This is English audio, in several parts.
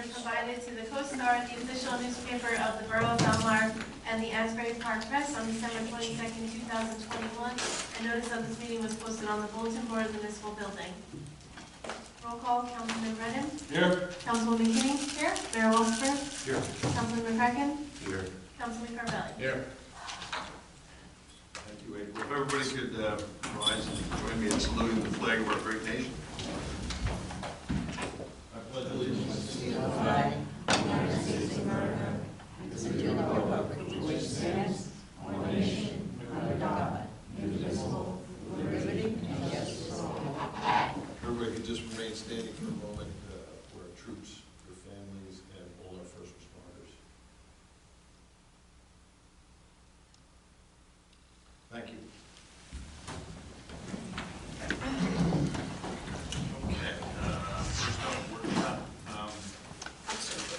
been provided to the Co-Star, the official newspaper of the Borough of Belmar, and the Asbury Park Press on December 22nd, 2021. A notice of this meeting was posted on the bulletin board of the municipal building. Roll call, Councilman Brennan. Here. Councilwoman Kinney. Here. Mayor Wilson. Here. Councilman McCracken. Here. Councilman Carvelli. Here. Thank you, April. If everybody could rise and join me in saluting the flag of our great nation. I pledge allegiance to the flag of the United States of America and to the republic for which it stands, one nation, under God, indivisible, with liberty and justice for all. Everybody could just remain standing for a moment for our troops, their families, and all our first responders. Thank you. Okay,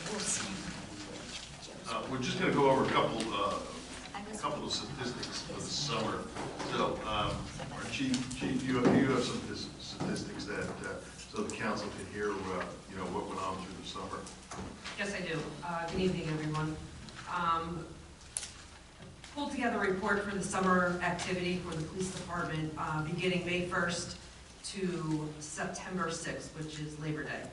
first up, we're just going to go over a couple of statistics for the summer. So, our chief, you have some statistics that so the council can hear, what went on through the summer. Yes, I do. Good evening, everyone. Pulled together a report for the summer activity for the police department beginning May 1st to September 6th, which is Labor Day.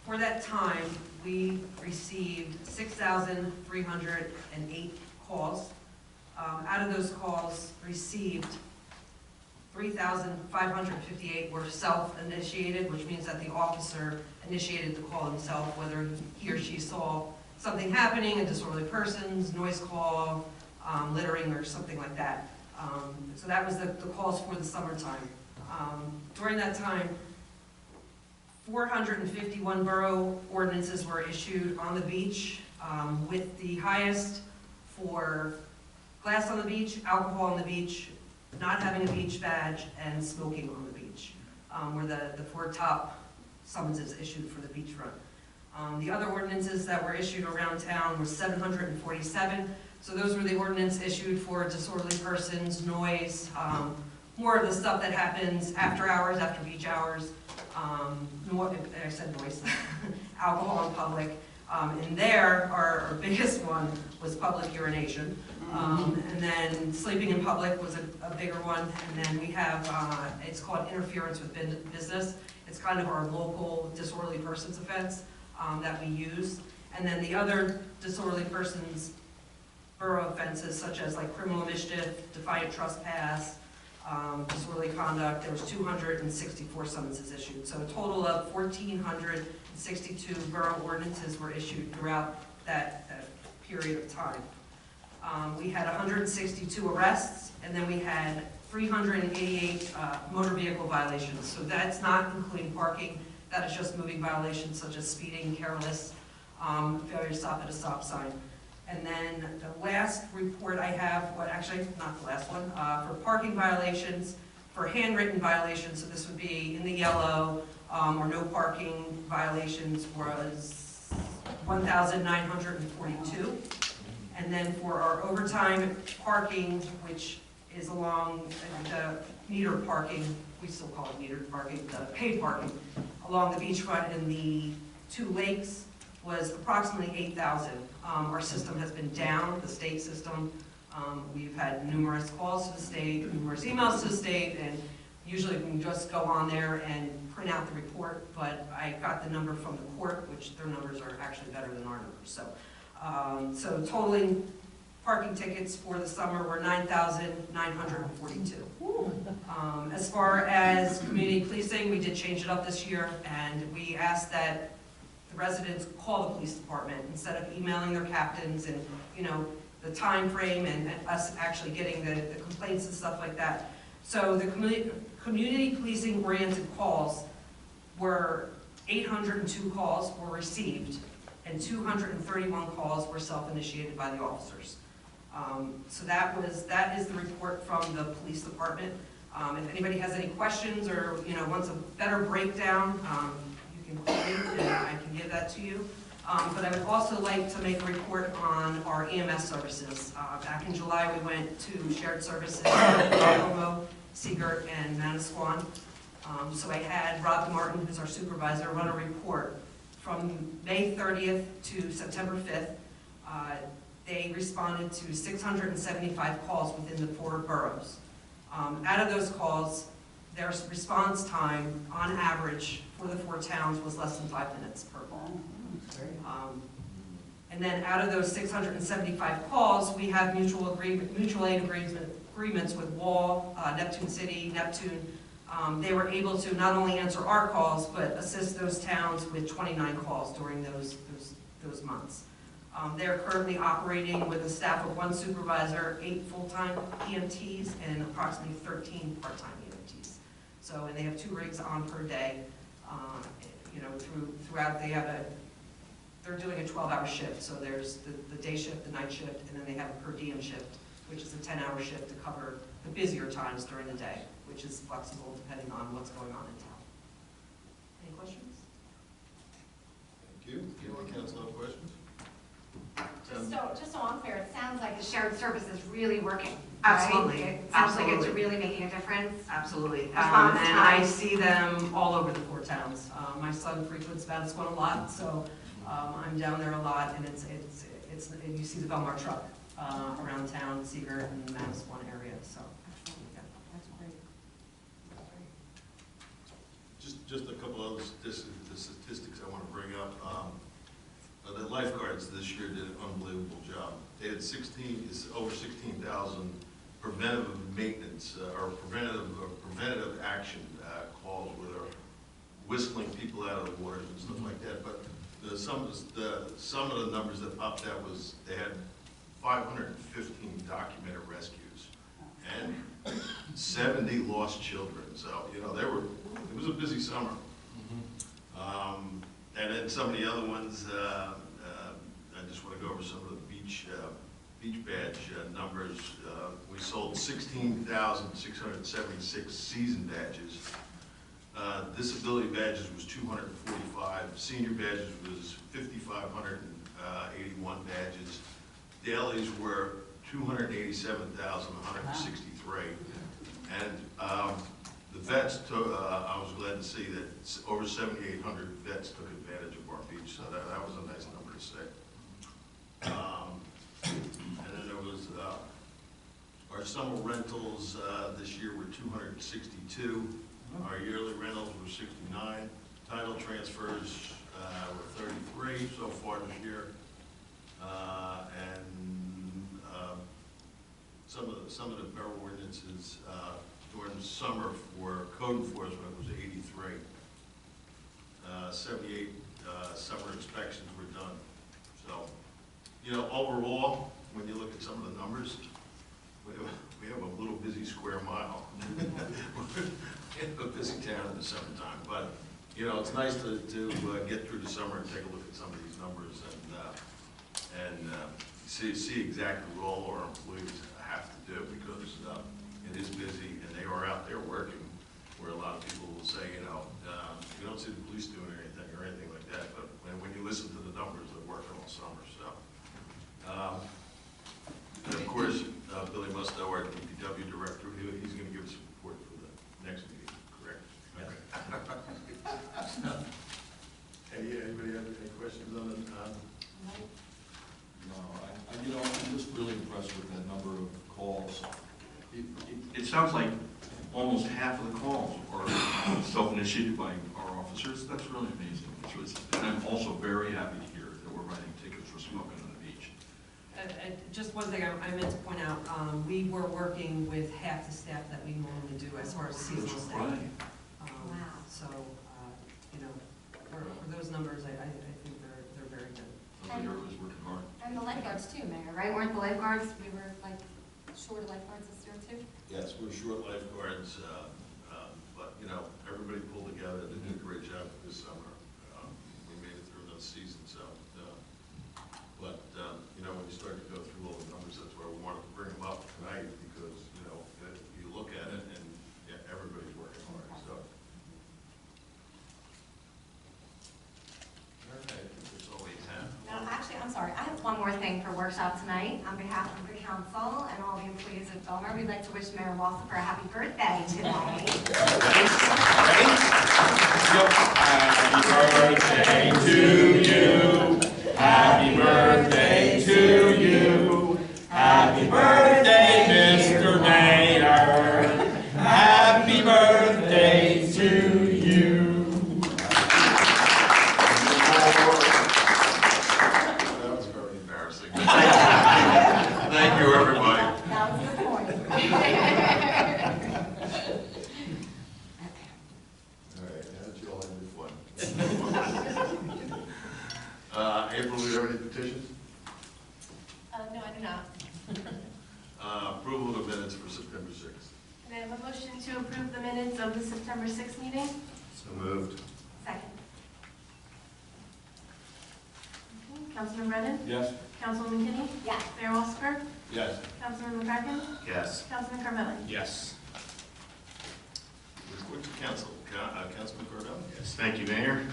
For that time, we received 6,308 calls. Out of those calls received, 3,558 were self-initiated, which means that the officer initiated the call himself, whether he or she saw something happening, a disorderly persons, noise call, littering, or something like that. So that was the calls for the summertime. During that time, 451 borough ordinances were issued on the beach, with the highest for glass on the beach, alcohol on the beach, not having a beach badge, and smoking on the beach, were the four top summonses issued for the beachfront. The other ordinances that were issued around town were 747. So those were the ordinance issued for disorderly persons, noise, more of the stuff that happens after hours, after beach hours. I said noise, alcohol in public. And there, our biggest one was public urination. And then sleeping in public was a bigger one. And then we have, it's called interference with business. It's kind of our local disorderly persons offense that we use. And then the other disorderly persons borough offenses, such as like criminal mischief, defiant trespass, disorderly conduct, there was 264 summonses issued. So a total of 1,462 borough ordinances were issued throughout that period of time. We had 162 arrests, and then we had 388 motor vehicle violations. So that's not including parking. That is just moving violations such as speeding, careless, failure to stop at a stop sign. And then the last report I have, well, actually not the last one, for parking violations, for handwritten violations, so this would be in the yellow, or no parking violations, was 1,942. And then for our overtime parking, which is along the metered parking, we still call it metered parking, the paid parking, along the beachfront and the two lakes, was approximately 8,000. Our system has been down, the state system. We've had numerous calls to the state, numerous emails to the state, and usually we can just go on there and print out the report, but I got the number from the court, which their numbers are actually better than our numbers. So totaling parking tickets for the summer were 9,942. As far as community policing, we did change it up this year, and we asked that the residents call the police department instead of emailing their captains and, the time frame and us actually getting the complaints and stuff like that. So the community policing oriented calls were 802 calls were received, and 231 calls were self-initiated by the officers. So that is the report from the police department. If anybody has any questions or wants a better breakdown, you can call me and I can give that to you. But I would also like to make a report on our EMS services. Back in July, we went to shared services in Como, Seagirt, and Manasquan. So I had Rob DeMartin, who's our supervisor, run a report from from May 30th to September 5th, they responded to 675 calls within the 4 boroughs. Out of those calls, their response time, on average, for the 4 towns was less than 5 minutes per call. And then out of those 675 calls, we have mutual aid agreements with Wall, Neptune City, Neptune. They were able to not only answer our calls, but assist those towns with 29 calls during those months. They're currently operating with a staff of 1 supervisor, 8 full-time EMTs, and approximately 13 part-time EMTs. So, and they have 2 rigs on per day. You know, throughout they're doing a 12-hour shift. So there's the day shift, the night shift, and then they have a per diem shift, which is a 10-hour shift to cover the busier times during the day, which is flexible depending on what's going on in town. Any questions? Thank you. Anyone council have questions? Just so I'm clear, it sounds like the shared service is really working. Absolutely. Right? It sounds like it's Absolutely. really making a difference. Absolutely. Response And I time. see them all over the 4 towns. My son frequents Madison a lot, so I'm down there a lot, and you see the Belmar truck around town, Seagirt and Madison area, so. Yeah. That's great. Just a couple other statistics I want to bring up. The lifeguards this year did an unbelievable job. They had over 16,000 preventative maintenance or preventative action calls where they're whistling people out of the waters and stuff like that. But some of the numbers that popped out was they had 515 documented rescues and 70 lost children. So you know it was a busy summer. And then some of the other ones, I just want to go over some of the beach badge numbers. We sold 16,676 season badges. Disability badges was 245. Senior badges was 5,581 badges. Dailies were 287,163. And the vets, I was glad to see that over 7,800 vets took advantage of our beach, so that was a nice number to say. And then there was our summer rentals this year were 262. Our yearly rentals were 69. Title transfers were 33 so far this year. And some of the borough ordinances during the summer for code enforcement was 83. 78 summer inspections were done. So, you know, overall, when you look at some of the numbers, we have a little busy square mile. We have a busy town in the summertime, but you know, it's nice to get through the summer and take a look at some of these numbers and see exactly what all our employees have to do, because it is busy and they are out there working, where a lot of people will say, you know, you don't see the police doing anything like that, but when you listen to the numbers, they're working all summer. So, and of course, Billy Musto, our DPW director, he's going to give us a report for the next meeting, correct? Yes. Anybody have any questions on the? No, you know, I'm just really impressed with that number of calls. It sounds like almost half of the calls are self-initiated by our officers. That's really amazing. And I'm also very happy to hear that we're writing tickets for smoking on the beach. Just one thing I meant to point out, we were working with half the staff that we normally do as far as seasonal staff. Right. Wow. So, you know, for those numbers, I think they're very good. Everybody's working hard. And the lifeguards too, Mayor, right? Weren't the lifeguards, we were like short of lifeguards this year too? Yes, we're short lifeguards, but you know, everybody pulled together. They did a great job this summer. We made it through another season, so. But you know, when you start to go through all the numbers, that's why we wanted to bring them up tonight, because you know, if you look at it, and yeah, everybody's working hard. So. All right, I think that's all we have. No, actually, I'm sorry. I have one more thing for workshop tonight. On behalf of the council and all the employees of Belmar, we'd like to wish Mayor Walsifer a happy birthday today. Happy birthday to April, do you have any petitions? No, I do not. Approval of the minutes for September 6th. Can I have a motion to approve the minutes of the September 6th meeting? So moved. Second. Councilman Brennan? Yes. Councilwoman Kinney? Yes. Mayor Walsifer? Yes. Councilman McCracken? Yes. Councilman Carvelli? Yes. Report to council. Councilman Cordell? Yes, thank you, Mayor.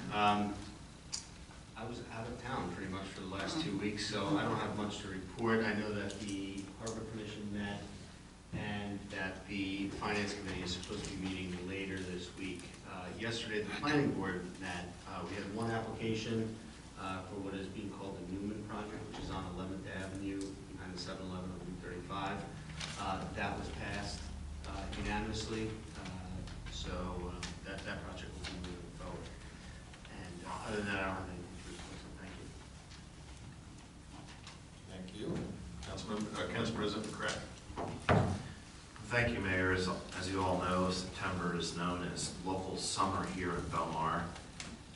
I was out of town pretty much for the last 2 weeks, so I don't have much to report. I know that the Harbor Commission met and that the Finance Committee is supposed to be meeting later this week. Yesterday, the Planning Board met. We had one application for what is being called the Newman Project, which is on 11th Avenue behind the 7-Eleven on Route 35. That was passed unanimously, so that project will be moving forward. And other than that, I don't have anything to report, so thank you. Thank you. Council President McCracken. Thank you, Mayor. As you all know, September is known as local summer here in Belmar.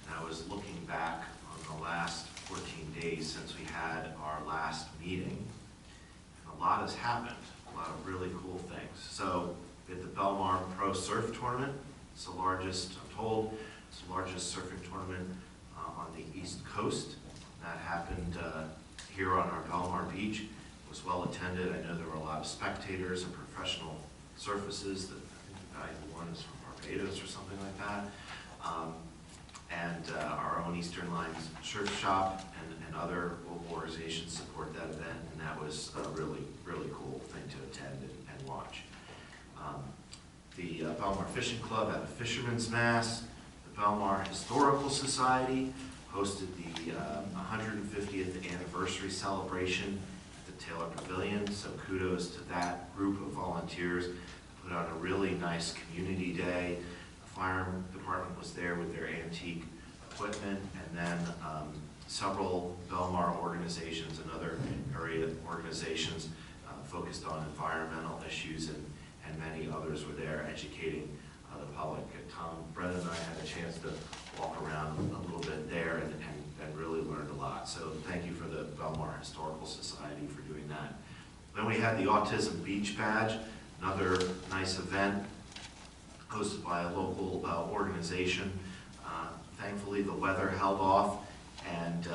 And I was looking back on the last 14 days since we had our last meeting. And a lot has happened, a lot of really cool things. So we had the Belmar Pro Surf Tournament. It's the largest, I'm told, it's the largest surfing tournament on the East Coast. That happened here on our Belmar Beach. It was well attended. I know there were a lot of spectators and professional surfaces. I think the guy who won is from Barbados or something like that. And our own Eastern Lines Surf Shop and other local organizations support that event, and that was a really, really cool thing to attend and watch. The Belmar Fishing Club had a Fisherman's Mass. The Belmar Historical Society hosted the 150th anniversary celebration at the Taylor Pavilion, so kudos to that group of volunteers who put on a really nice community day. The fire department was there with their antique equipment, and then several Belmar organizations and other area organizations focused on environmental issues, and many others were there educating the public. Tom Brennan and I had a chance to walk around a little bit there and really learned a lot. So thank you for the Belmar Historical Society for doing that. Then we had the Autism Beach Badge, another nice event hosted by a local organization. Thankfully, the weather held off, and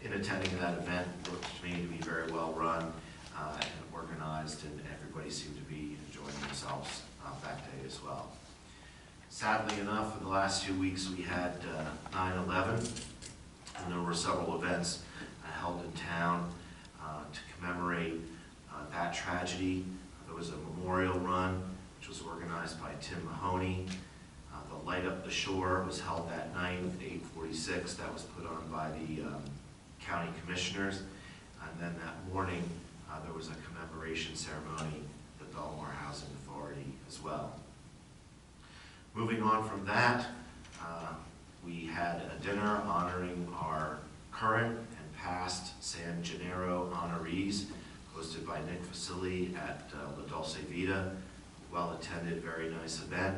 in attending that event, it looked to me to be very well run and organized, and everybody seemed to be enjoying themselves that day as well. Sadly enough, in the last 2 weeks, we had 9/11, and there were several events held in town to commemorate that tragedy. There was a memorial run, which was organized by Tim Mahoney. The Light Up the Shore was held that night at 8:46. That was put on by the county commissioners. And then that morning, there was a commemoration ceremony at the Belmar Housing Authority as well. Moving on from that, we had a dinner honoring our current and past San Gennaro honorees, hosted by Nick Vasili at La Dulce Vita. Well attended, very nice event.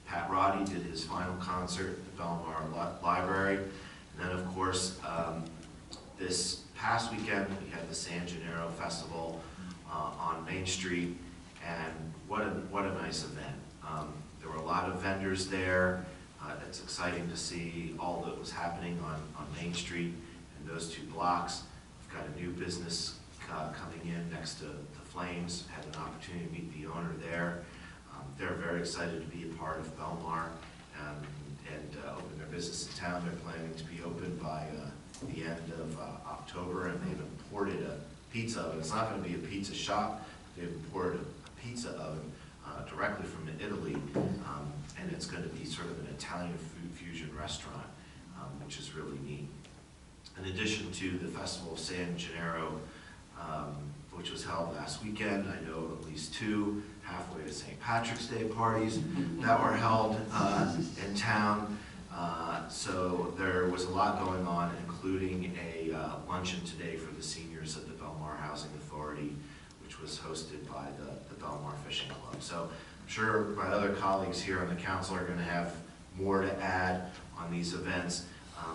Pat Roddy did his final concert at the Belmar Library. And then, of course, this past weekend, we had the San Gennaro Festival on Main Street, and what a nice event. There were a lot of vendors there. It's exciting to see all that was happening on Main Street and those 2 blocks. We've got a new business coming in next to the Flames. Had an opportunity to meet the owner there. They're very excited to be a part of Belmar and open their business in town. They're planning to be open by the end of October, and they've imported a pizza oven. It's not going to be a pizza shop. They've imported a pizza oven directly from Italy, and it's going to be sort of an Italian food fusion restaurant, which is really neat. In addition to the Festival of San Gennaro, which was held last weekend, I know of at least 2 halfway to St. Patrick's Day parties that were held in town. So there was a lot going on, including a luncheon today for the seniors at the Belmar Housing Authority, which was hosted by the Belmar Fishing Club. So I'm sure my other colleagues here on the council are going to have more to add on these events,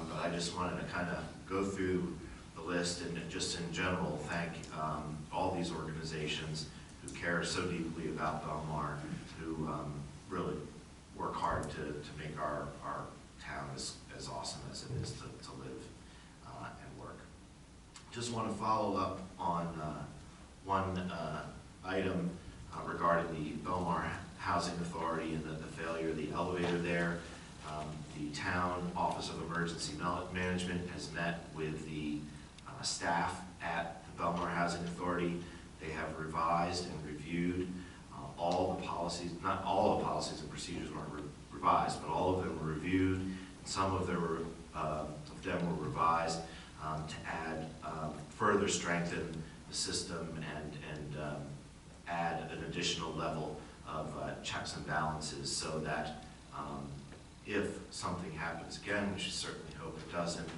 but I just wanted to kind of go through the list and just in general thank all these organizations who care so deeply about Belmar, who really work hard to make our town as awesome as it is to live and work. Just want to follow up on one item regarding the Belmar Housing Authority and the failure of the elevator there. The Town Office of Emergency Management has met with the staff at the Belmar Housing Authority. They have revised and reviewed all the policies, not all the policies and procedures weren't revised, but all of them were reviewed. Some of them were revised to add, further strengthen the system and add an additional level of checks and balances so that if something happens again, which we certainly hope it doesn't,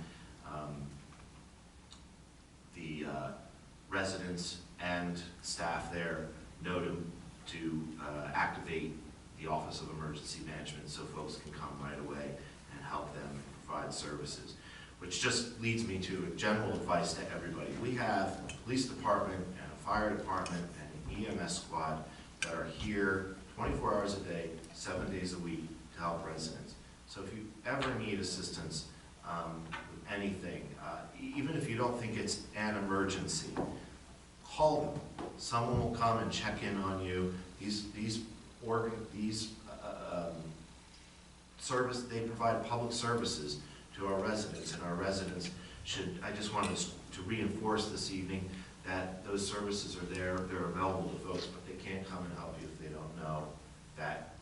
the residents and staff there know to activate the Office of Emergency Management so folks can come right away and help them provide services. Which just leads me to a general advice to everybody. We have a police department and a fire department and an EMS squad that are here 24 hours a day, 7 days a week to help residents. So if you ever need assistance with anything, even if you don't think it's an emergency, call them. Someone will come and check in on you. They provide public services to our residents, and our residents should, I just wanted to reinforce this evening that those services are there, they're available to folks, but they can't come and help you if they don't know that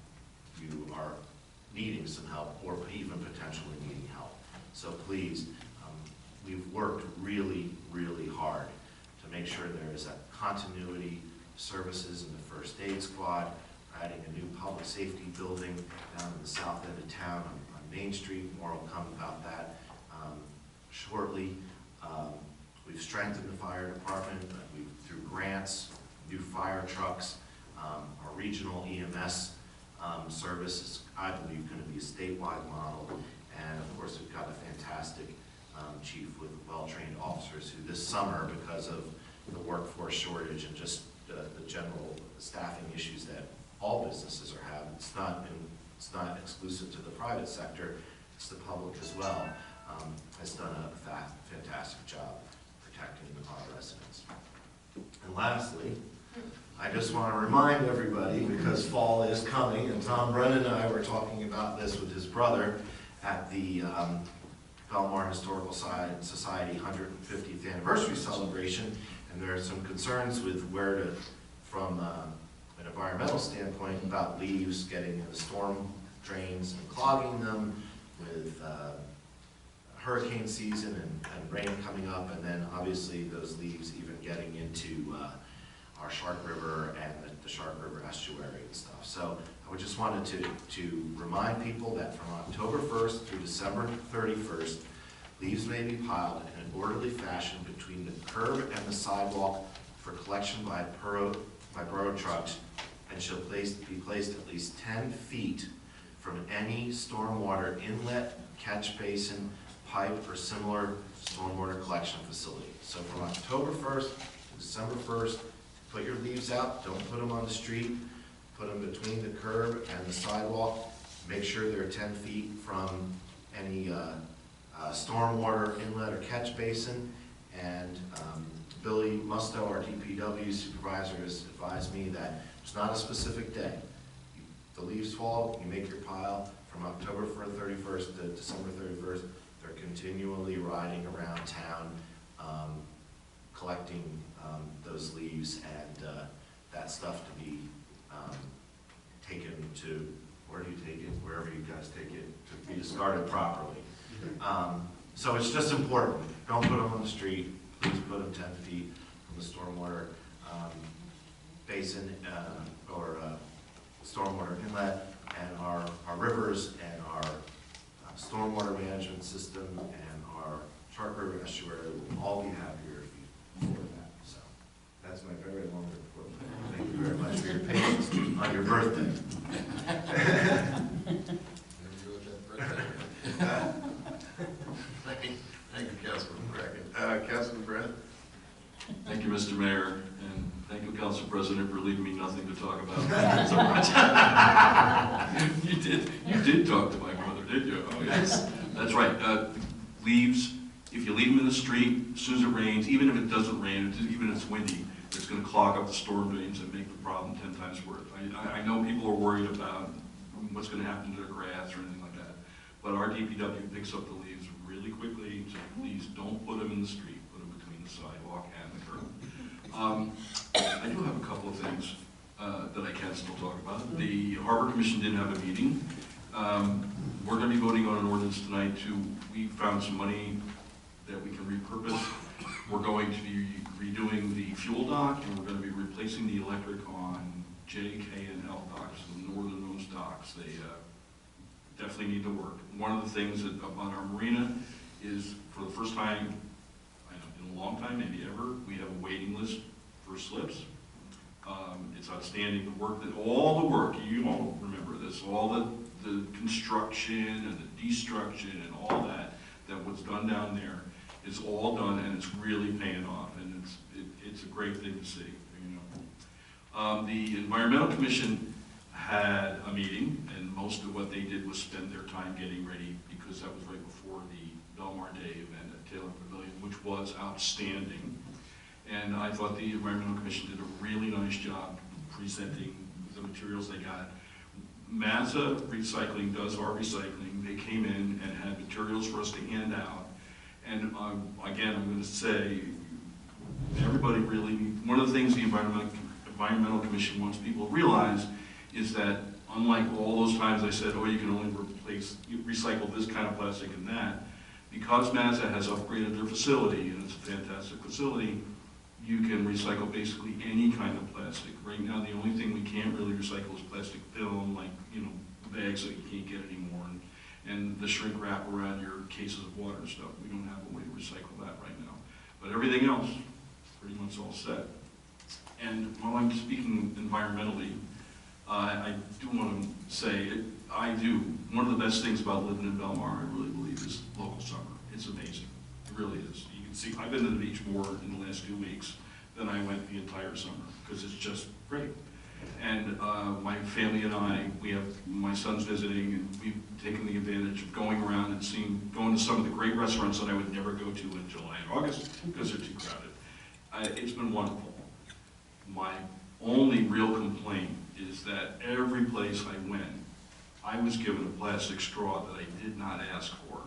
you are needing some help or even potentially needing help. So please, we've worked really, really hard to make sure there is a continuity of services in the first aid squad. We're adding a new public safety building down in the south end of town on Main Street. More will come about that shortly. We've strengthened the fire department through grants, new fire trucks. Our regional EMS service is, I believe, going to be a statewide model. And of course, we've got a fantastic chief with well-trained officers who this summer, because of the workforce shortage and just the general staffing issues that all businesses are having, it's not exclusive to the private sector, it's the public as well, has done a fantastic job protecting our residents. And lastly, I just want to remind everybody, because fall is coming, and Tom Brennan and I were talking about this with his brother at the Belmar Historical Society 150th anniversary celebration, and there are some concerns with where to, from an environmental standpoint, about leaves getting in the storm drains and clogging them, with hurricane season and rain coming up, and then obviously those leaves even getting into our Shark River and the Shark River estuary and stuff. So I just wanted to remind people that from October 1st through December 31st, leaves may be piled in an orderly fashion between the curb and the sidewalk for collection by borough trucks, and shall be placed at least 10 feet from any stormwater inlet, catch basin, pipe, or similar stormwater collection facility. So from October 1st to December 1st, put your leaves out, don't put them on the street, put them between the curb and the sidewalk. Make sure they're 10 feet from any stormwater inlet or catch basin. And Billy Musto, our DPW supervisor, has advised me that it's not a specific day. The leaves fall, you make your pile from October 31st to December 31st. They're continually riding around town, collecting those leaves and that stuff to be taken to, where do you take it? Wherever you guys take it, to be discarded properly. So it's just important. Don't put them on the street. Please put them 10 feet from the stormwater basin or stormwater inlet, and our rivers and our stormwater management system and our Shark River estuary will all be happier for that. So that's my very long report. Thank you very much for your patience on your birthday. Thank you, Councilman Bracken. Councilman Brand? Thank you, Mr. Mayor, and thank you, Council President, for leaving me nothing to talk about so much. You did talk to my brother, did you? Oh, yes. That's right. Leaves, if you leave them in the street, as soon as it rains, even if it doesn't rain, even if it's windy, it's going to clog up the storm drains and make the problem 10 times worse. I know people are worried about what's going to happen to their grass or anything like that, but our DPW picks up the leaves really quickly, so please don't put them in the street, put them between the sidewalk and the curb. I do have a couple of things that I can still talk about. The Harbor Commission didn't have a meeting. We're going to be voting on an ordinance tonight we found some money that we can repurpose. We're going to be redoing the fuel dock, and we're going to be replacing the electric on J, K, and L docks, the northernmost docks. They definitely need to work. One of the things about our marina is, for the first time, I know, in a long time, maybe ever, we have a waiting list for slips. It's outstanding, all the work, you all remember this, all the construction and the destruction and all that was done down there is all done, and it's really paying off, and it's a great thing to see, you know. The Environmental Commission had a meeting, and most of what they did was spend their time getting ready, because that was right before the Belmar Day event at Taylor Pavilion, which was outstanding. And I thought the Environmental Commission did a really nice job presenting the materials they got. Mazza Recycling does our recycling. They came in and had materials for us to hand out. And again, I'm going to say, everybody really, one of the things the Environmental Commission wants people to realize is that, unlike all those times I said, oh, you can only recycle this kind of plastic and that, because Mazza has upgraded their facility, and it's a fantastic facility, you can recycle basically any kind of plastic. Right now, the only thing we can't really recycle is plastic film, like, you know, bags that you can't get anymore, and the shrink wrap around your cases of water and stuff. We don't have a way to recycle that right now. But everything else, pretty much all set. And while I'm speaking environmentally, I do want to say, one of the best things about living in Belmar, I really believe, is local summer. It's amazing. It really is. You can see, I've been to the beach more in the last 2 weeks than I went the entire summer, because it's just great. And my family and I, my son's visiting, and we've taken the advantage of going around and going to some of the great restaurants that I would never go to in July and August because they're too crowded. It's been wonderful. My only real complaint is that every place I went, I was given a plastic straw that I did not ask for.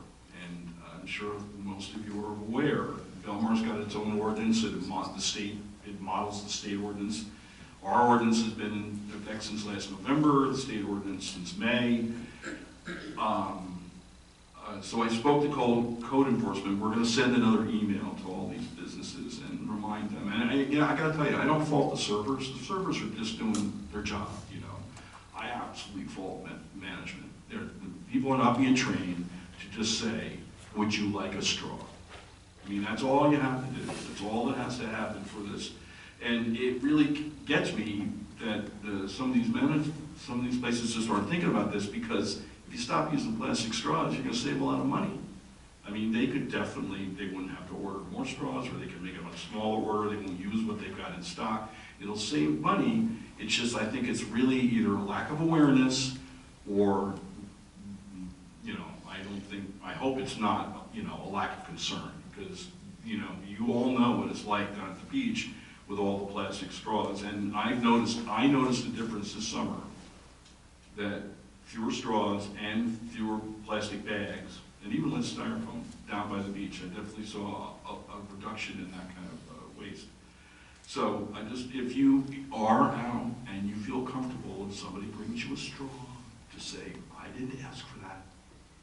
And I'm sure most of you are aware, Belmar's got its own ordinance, it models the state ordinance. Our ordinance has been in effect since last November, the state ordinance since May. So I spoke to code enforcement. We're going to send another email to all these businesses and remind them. And I got to tell you, I don't fault the servers. The servers are just doing their job, you know. I absolutely fault management. The people are not being trained to just say, would you like a straw? I mean, that's all you have to do. That's all that has to happen for this. And it really gets me that some of these places just aren't thinking about this, because if you stop using plastic straws, you're going to save a lot of money. I mean, they wouldn't have to order more straws, or they could make a much smaller order. They won't use what they've got in stock. It'll save money. It's just, I think it's really either a lack of awareness, or, you know, I hope it's not, you know, a lack of concern, because, you know, you all know what it's like down at the beach with all the plastic straws. And I noticed a difference this summer, that fewer straws and fewer plastic bags, and even less styrofoam down by the beach. I definitely saw a reduction in that kind of waste. So if you are out and you feel comfortable and somebody brings you a straw, just say, I didn't ask for that.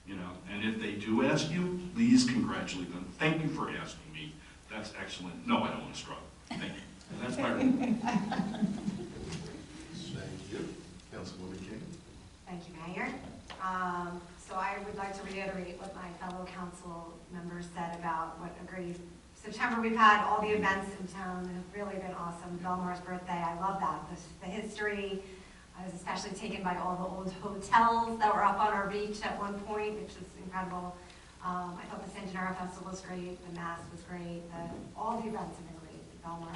You know, and if they do ask you, please congratulate them. Thank you for asking me. That's excellent. No, I don't want a straw. Thank you. And that's my report. Thank you. Councilwoman King. Thank you, Mayor. So I would like to reiterate what my fellow council members said about what a great September we've had. All the events in town have really been awesome. Belmar's birthday, I love that. The history. I was especially taken by all the old hotels that were up on our beach at one point, which is incredible. I thought the San Gennaro Festival was great, the Mass was great, all the events have been great, the Belmar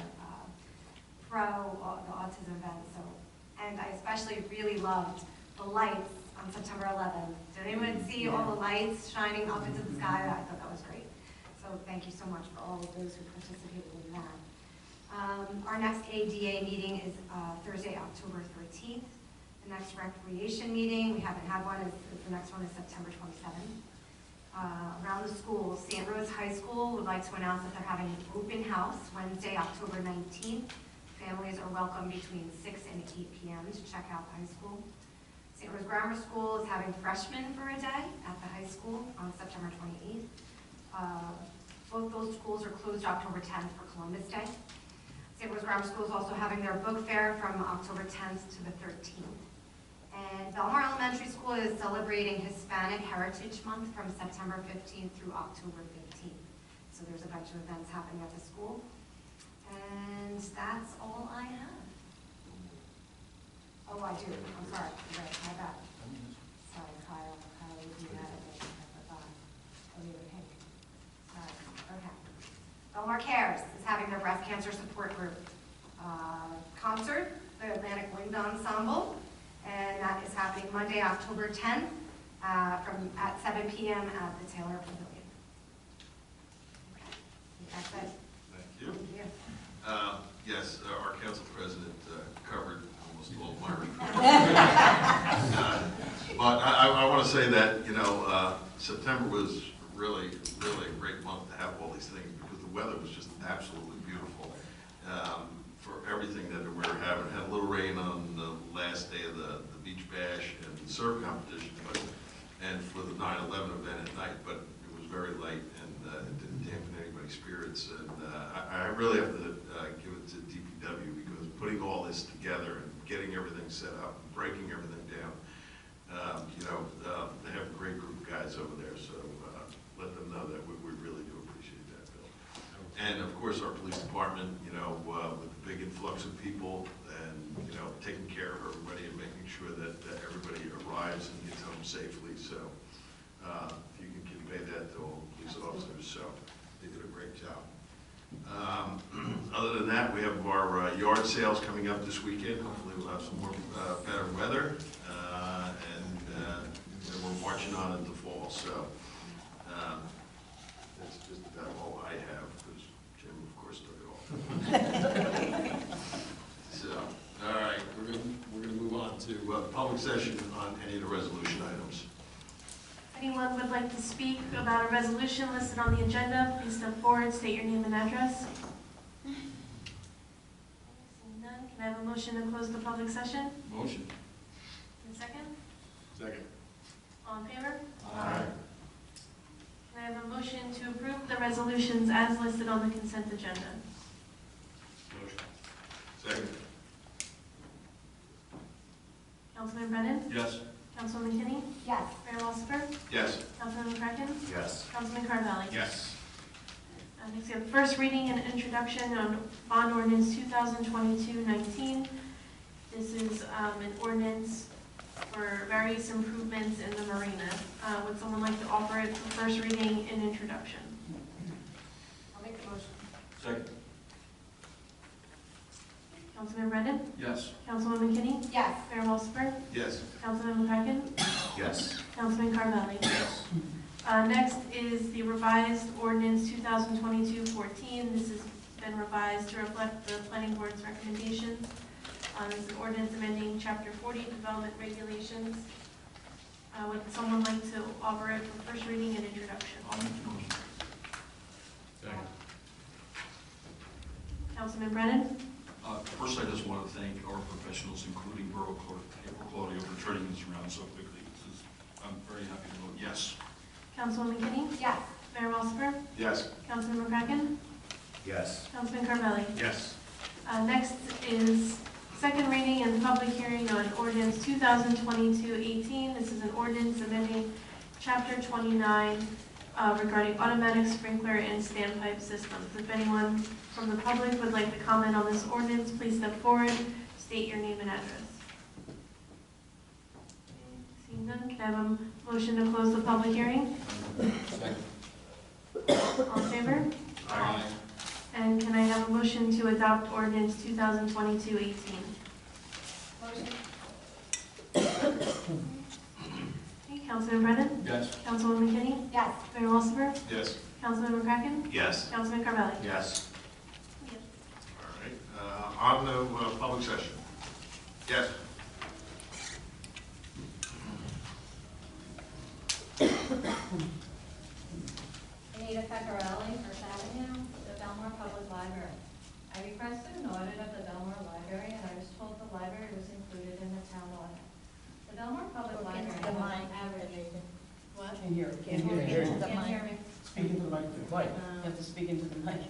Pro, the Autism event, so, and I especially really loved the lights on September 11th. Did anyone see all the lights shining up into the sky? I thought that was great. So thank you so much for all of those who participated in that. Our next ADA meeting is Thursday, October 13th. The next recreation meeting, we haven't had one, the next one is September 27th. Around the schools, St. Rose High School would like to announce that they're having an open house Wednesday, October 19th. Families are welcome between 6 and 8 p.m. to check out the high school. St. Rose Grammar School is having freshmen for a day at the high school on September 28th. Both those schools are closed October 10th for Columbus Day. St. Rose Grammar School is also having their book fair from October 10th to the 13th. And Belmar Elementary School is celebrating Hispanic Heritage Month from September 15th through October 15th. So there's a bunch of events happening at the school. And that's all I have. Oh, I do. I'm sorry. Right, my bad. Sorry, Kyle. Kyle would be mad at me if I forgot. Oh, you were pink. Sorry. Okay. Belmar Cares is having their breast cancer support group concert, the Atlantic Wind Ensemble, and that is happening Monday, October 10th, at 7 p.m. at the Taylor Pavilion. Okay. That's it. Thank you. Thank you. Yes, our council president covered almost all of my reports. But I want to say that, you know, September was really a great month to have all these things because the weather was just absolutely beautiful for everything that we were having. Had a little rain on the last day of the beach bash and the surf competition, and for the 9/11 event at night, but it was very light and it didn't dampen anybody's spirits. And I really have to give it to DPW because putting all this together and getting everything set up, and breaking everything down, you know, they have a great group of guys over there, so let them know that we really do appreciate that, Bill. And of course, our police department, you know, with the big influx of people and, you know, taking care of everybody and making sure that everybody arrives and gets home safely. So if you can convey that to all police officers, so they did a great job. Other than that, we have our yard sales coming up this weekend. Hopefully we'll have some more better weather, and we're marching on into fall. So that's just about all I have because Jim, of course, took it all. So, all right, we're gonna move on to public session on any of the resolution items. If anyone would like to speak about a resolution listed on the agenda, please step forward, state your name and address. Seeing none, can I have a motion to close the public session? Motion. And a second? Second. All in favor? Aye. Can I have a motion to approve the resolutions as listed on the consent agenda? Motion. Second. Councilman Brennan? Yes. Councilwoman Kinney? Yes. Mayor Walsifer? Yes. Councilman McCracken? Yes. Councilman Carvelli? Yes. Next we have first reading and introduction on bond ordinance 2022-19. This is an ordinance for various improvements in the marina. Would someone like to offer it for first reading and introduction? I'll make the motion. Second. Councilman Brennan? Yes. Councilwoman Kinney? Yes. Mayor Walsifer? Yes. Councilman McCracken? Yes. Councilman Carvelli? Yes. Next is the revised ordinance 2022-14. This has been revised to reflect the planning board's recommendations. This is an ordinance amending Chapter 40 Development Regulations. Would someone like to offer it for first reading and introduction? I'll make the motion. Second. Councilman Brennan? First, I just want to thank our professionals, including Borough Clerk April Claudio, for turning this around so quickly. I'm very happy to vote yes. Councilwoman Kinney? Yes. Mayor Walsifer? Yes. Councilman McCracken? Yes. Councilman Carvelli? Yes. Next is second reading and public hearing on ordinance 2022-18. This is an ordinance amending Chapter 29 regarding automatic sprinkler and standpipe systems. If anyone from the public would like to comment on this ordinance, please step forward, state your name and address. See Seeing none, can I have a motion to close the public hearing? Second. All in favor? Aye. And can I have a motion to adopt ordinance 2022-18? Motion. Okay, Councilman Brennan? Yes. Councilwoman McKinney? Yes. Mayor Walsifer? Yes. Councilmember Kraken? Yes. Councilman Carvelli? Yes. All right, on the public session. Yes. Anita Pecorelli, First Avenue, the Belmar Public Library. I requested an audit of the Belmar Library, and I was told the library was included in the town audit. The Belmar Public Library has on average. What? Can't hear, Can't hear me. Speak into the microphone. You have to speak into the mic.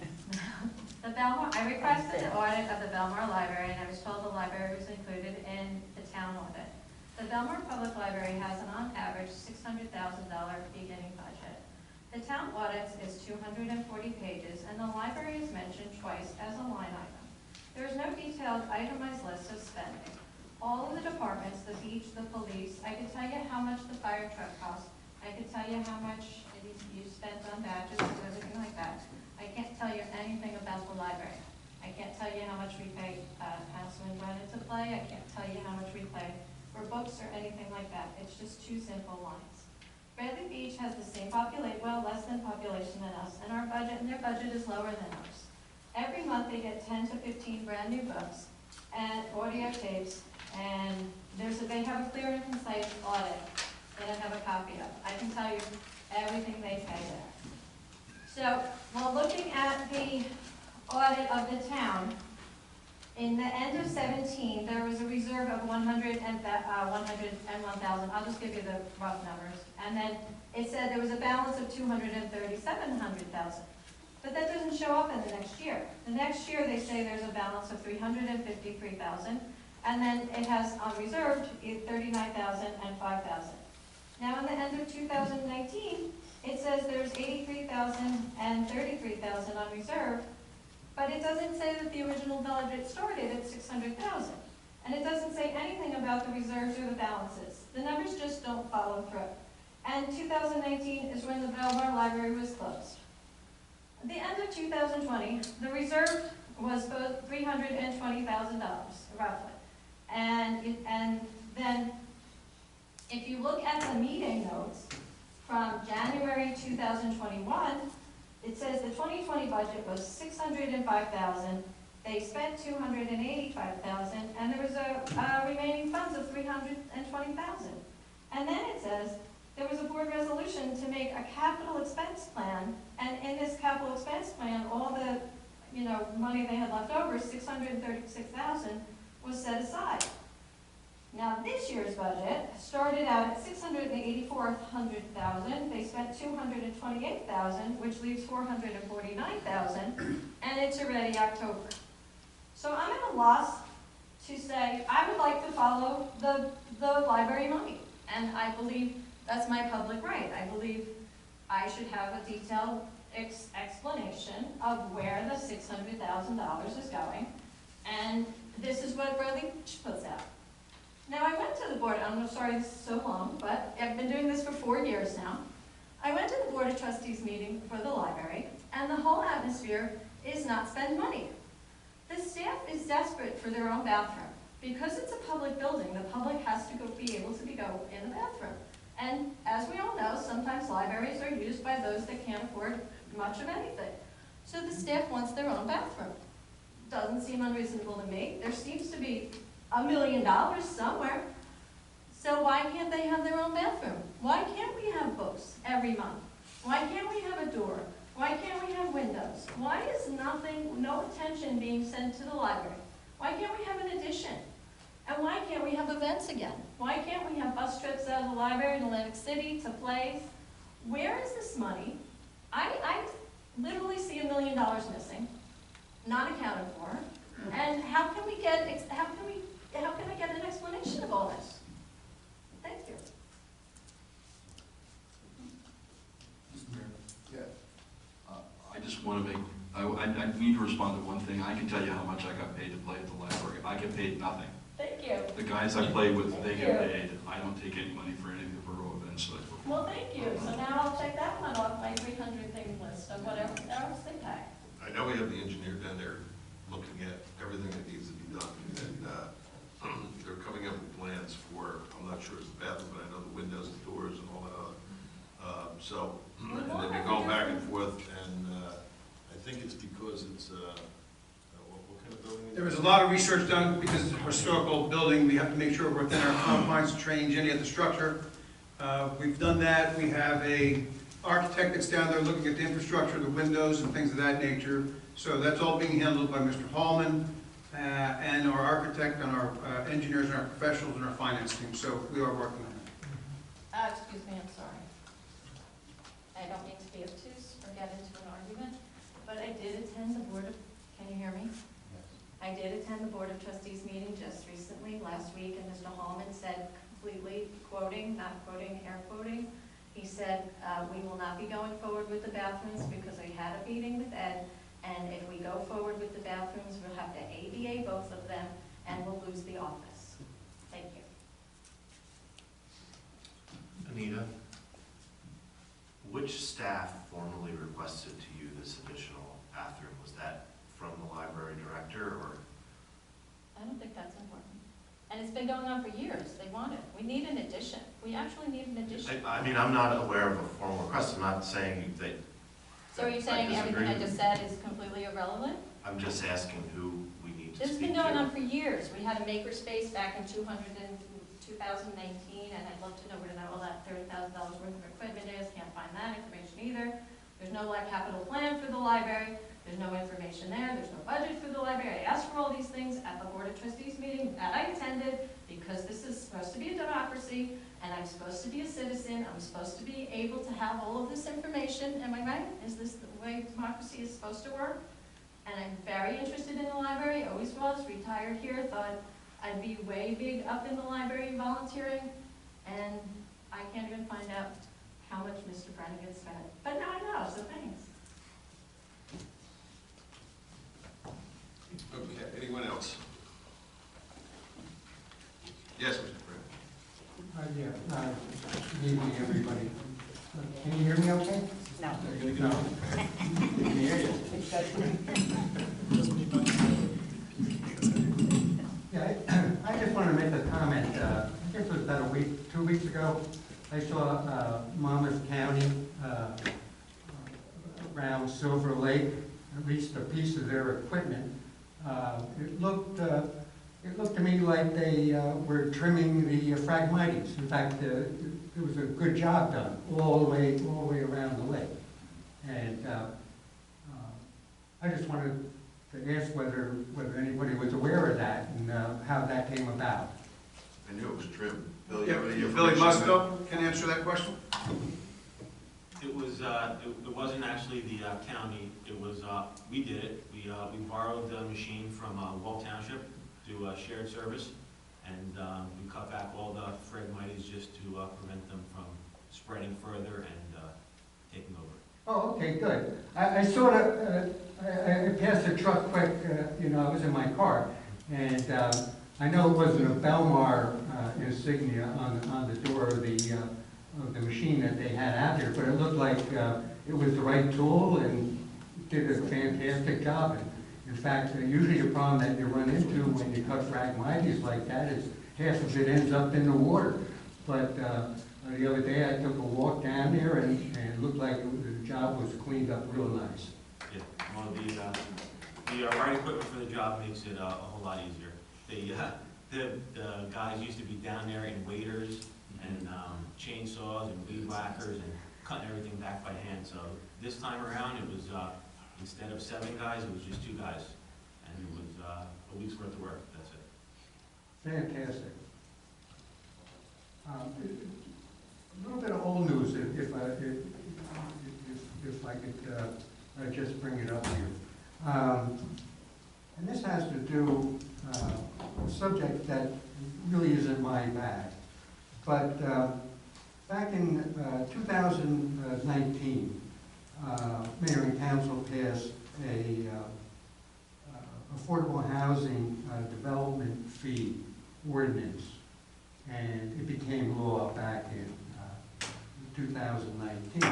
The Belmar, I requested an audit of the Belmar Library, and I was told the library was included in the town audit. The Belmar Public Library has an on average $600,000 beginning budget. The town audit is 240 pages, and the library is mentioned twice as a line item. There is no detailed itemized list of spending. All of the departments, the beach, the police, I could tell you how much the fire truck cost. I could tell you how much you spent on badges and everything like that. I can't tell you anything about the library. I can't tell you how much we pay Councilman Brennan to play. I can't tell you how much we pay for books or anything like that. It's just two simple lines. Bradley Beach has the same population, well, less than population than us, and our budget, and their budget is lower than ours. Every month they get 10 to 15 brand new books and audio tapes, and they have a clear and concise audit that I have a copy of. I can tell you everything they pay there. So, while looking at the audit of the town, in the end of 17, there was a reserve of 101,000. I'll just give you the rough numbers. And then it said there was a balance of 237,000. But that doesn't show up in the next year. The next year they say there's a balance of 353,000, and then it has unreserved 39,000 and 5,000. Now in the end of 2019, it says there's 83,000 and 33,000 unreserved, but it doesn't say that the original budget started at 600,000. And it doesn't say anything about the reserves or the balances. The numbers just don't follow through. And 2019 is when the Belmar Library was closed. At the end of 2020, the reserve was both $320,000, roughly. And then, if you look at the meeting notes from January 2021, it says the 2020 budget was $605,000. They spent $285,000, and there was a remaining funds of $320,000. And then it says there was a board resolution to make a capital expense plan, and in this capital expense plan, all the money they had left over, $636,000, was set aside. Now this year's budget started out at $684,000. They spent $228,000, which leaves $449,000, and it's already October. So I'm at a loss to say I would like to follow the library money, and I believe that's my public right. I believe I should have a detailed explanation of where the $600,000 is going, and this is what Bradley puts out. Now I went to the board, I'm sorry this is so long, but I've been doing this for 4 years now. I went to the Board of Trustees meeting for the library, and the whole atmosphere is not spend money. The staff is desperate for their own bathroom. Because it's a public building, the public has to be able to go in the bathroom. And as we all know, sometimes libraries are used by those that can't afford much of anything. So the staff wants their own bathroom. Doesn't seem unreasonable to me. There seems to be $1 million somewhere. So why can't they have their own bathroom? Why can't we have books every month? Why can't we have a door? Why can't we have windows? Why is no attention being sent to the library? Why can't we have an addition? And why can't we have events again? Why can't we have bus trips out of the library in Atlantic City to plays? Where is this money? I literally see $1 million missing, not accounted for. And how can I get an explanation of all this? Thank you. Mr. Mayor, Yeah. I just want to I need to respond to one thing. I can tell you how much I got paid to play at the library. I get paid nothing. Thank Thank you. The guys I play with, they Thank get you. paid. I don't take any money for any of the borough events that I perform. Well, thank you. So now I'll check that one off my 300 thing list of whatever else they pay. I know we have the engineer down there looking at everything that needs to be done, and they're coming up with plans for, I'm not sure it's the bathroom, but I know the windows, the doors, and all that other. And they've been going back and forth, and I think it's because it's, what kind of building is it? There was a lot of research done because it's a historical building. We have to make sure we're within our confines to change any of the structure. We've done that. We have a architect that's down there looking at the infrastructure, the windows and things of that nature. So that's all being handled by Mr. Hallman and our architect and our engineers and our professionals and our finance team. So we are working on it. Excuse me, I'm sorry. I don't mean to be obtuse or get into an argument, but I did attend the Board of, can you hear me? Yes. I did attend the Board of Trustees meeting just recently, last week, and Mr. Hallman said, completely quoting, not quoting, air quoting, he said, we will not be going forward with the bathrooms because I had a meeting with Ed, and if we go forward with the bathrooms, we'll have to ADA both of them, and we'll lose the office. Thank you. Anita, which staff formally requested to you this additional bathroom? Was that from the library director, or? I don't think that's important. And it's been going on for years. They want it. We need an addition. We actually need an addition. I mean, I'm not aware of a formal request. I'm not saying that. So are you saying everything I just said is completely irrelevant? I'm just asking who we need to This has speak been going on to. for years. We had a makerspace back in 2019, and I'd love to know where all that $30,000 worth of equipment is. Can't find that information either. There's no capital plan for the library. There's no information there. There's no budget for the library. I asked for all these things at the Board of Trustees meeting that I attended because this is supposed to be a democracy and I'm supposed to be a citizen. I'm supposed to be able to have all of this information. Am I right? Is this the way democracy is supposed to work? And I'm very interested in the library. Always was. Retired here. Thought I'd be way big up in the library volunteering. And I can't even find out how much Mr. Brennan spent. But now I know, so thanks. Okay, anyone else? Yes, Mr. Brennan. Good evening, everybody. Can you hear me okay? No. No. Can hear you? Yeah, I just want to make a comment. I guess it was about a week, 2 weeks ago, I saw Monmouth County around Silver Lake, at least a piece of their equipment. It looked to me like they were trimming the Phragmites. In fact, it was a good job done all the way around the lake. And I just wanted to ask whether anybody was aware of that and how that came about. I knew it was trim. Bill, you have any Billy information on that? Musto can answer that question. It was, it wasn't actually the county, it was, we did it. We borrowed the machine from Wall Township to do a shared service, and we cut back all the Phragmites just to prevent them from spreading further and taking over. Oh, okay, good. I sort of, I passed the truck quick, I was in my car, and I know it wasn't a Belmar insignia on the door of the machine that they had out there, but it looked like it was the right tool and did a fantastic job. And in fact, usually the problem that you run into when you cut Phragmites like that is half of it ends up in the water. But the other day I took a walk down there and it looked like the job was cleaned up real nice. Yeah, well, the right equipment for the job makes it a whole lot easier. The guys used to be down there in waders and chainsaws and weed whackers and cutting everything back by hand. So this time around, it was, instead of 7 guys, it was just 2 guys. And it was a week's worth of work, that's it. Fantastic. A little bit of old news, if I could just bring it up here. And this has to do a subject that really isn't my bag. But back in 2019, Mayor and Council passed a affordable housing development fee ordinance, and it became law back in 2019.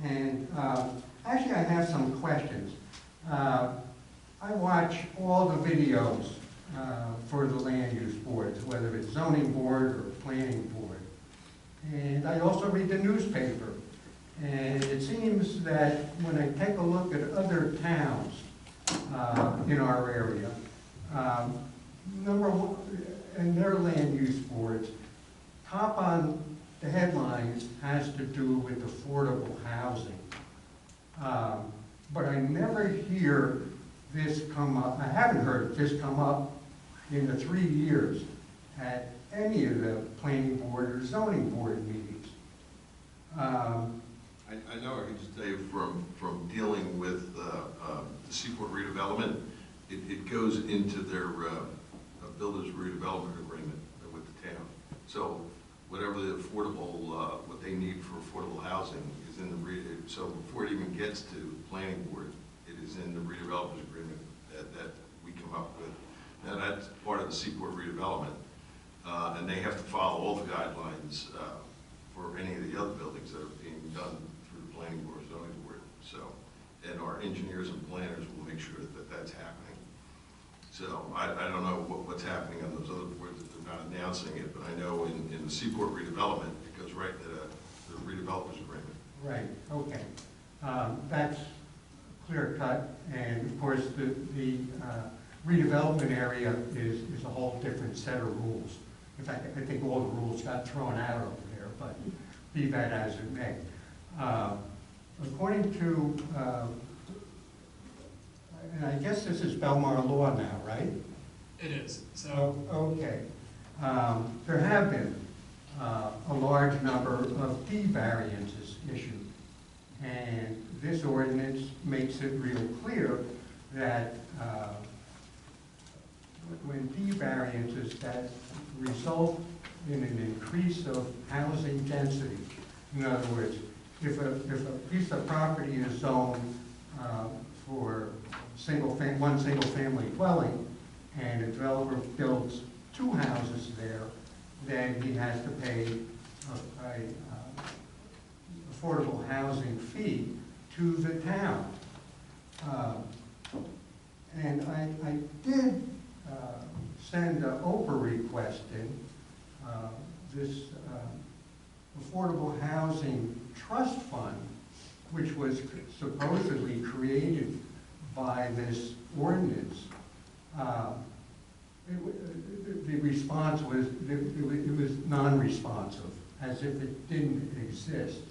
And actually, I have some questions. I watch all the videos for the land use boards, whether it's zoning board or planning board. And I also read the newspaper. And it seems that when I take a look at other towns in our area, number one, and their land use boards, top on the headlines has to do with affordable housing. But I never hear this come up, I haven't heard this come up in the 3 years at any of the planning board or zoning board meetings. I know, I can just tell you from dealing with the Seaport redevelopment, it goes into their builders redevelopment agreement with the town. So whatever the affordable, what they need for affordable housing is in the, so before it even gets to planning board, it is in the redevelopment agreement that we come up with. Now that's part of the Seaport redevelopment, and they have to follow all the guidelines for any of the other buildings that are being done through the planning board, zoning board. So, and our engineers and planners will make sure that that's happening. So I don't know what's happening on those other boards that they're not announcing it, but I know in the Seaport redevelopment, it goes right into the redevelopers agreement. Right, okay. That's clear cut, and of course the redevelopment area is a whole different set of rules. In fact, I think all the rules got thrown out over there, but be that as it may. According to, and I guess this is Belmar law now, right? It is. So okay. There have been a large number of D variances issued, and this ordinance makes it real clear that when D variances that result in an increase of housing density, in other words, if a piece of property is zoned for one single family dwelling, and a developer builds 2 houses there, then he has to pay a affordable housing fee to the town. And I did send an Oprah request in, this Affordable Housing Trust Fund, which was supposedly created by this ordinance. The response was, it was non-responsive, as if it didn't exist.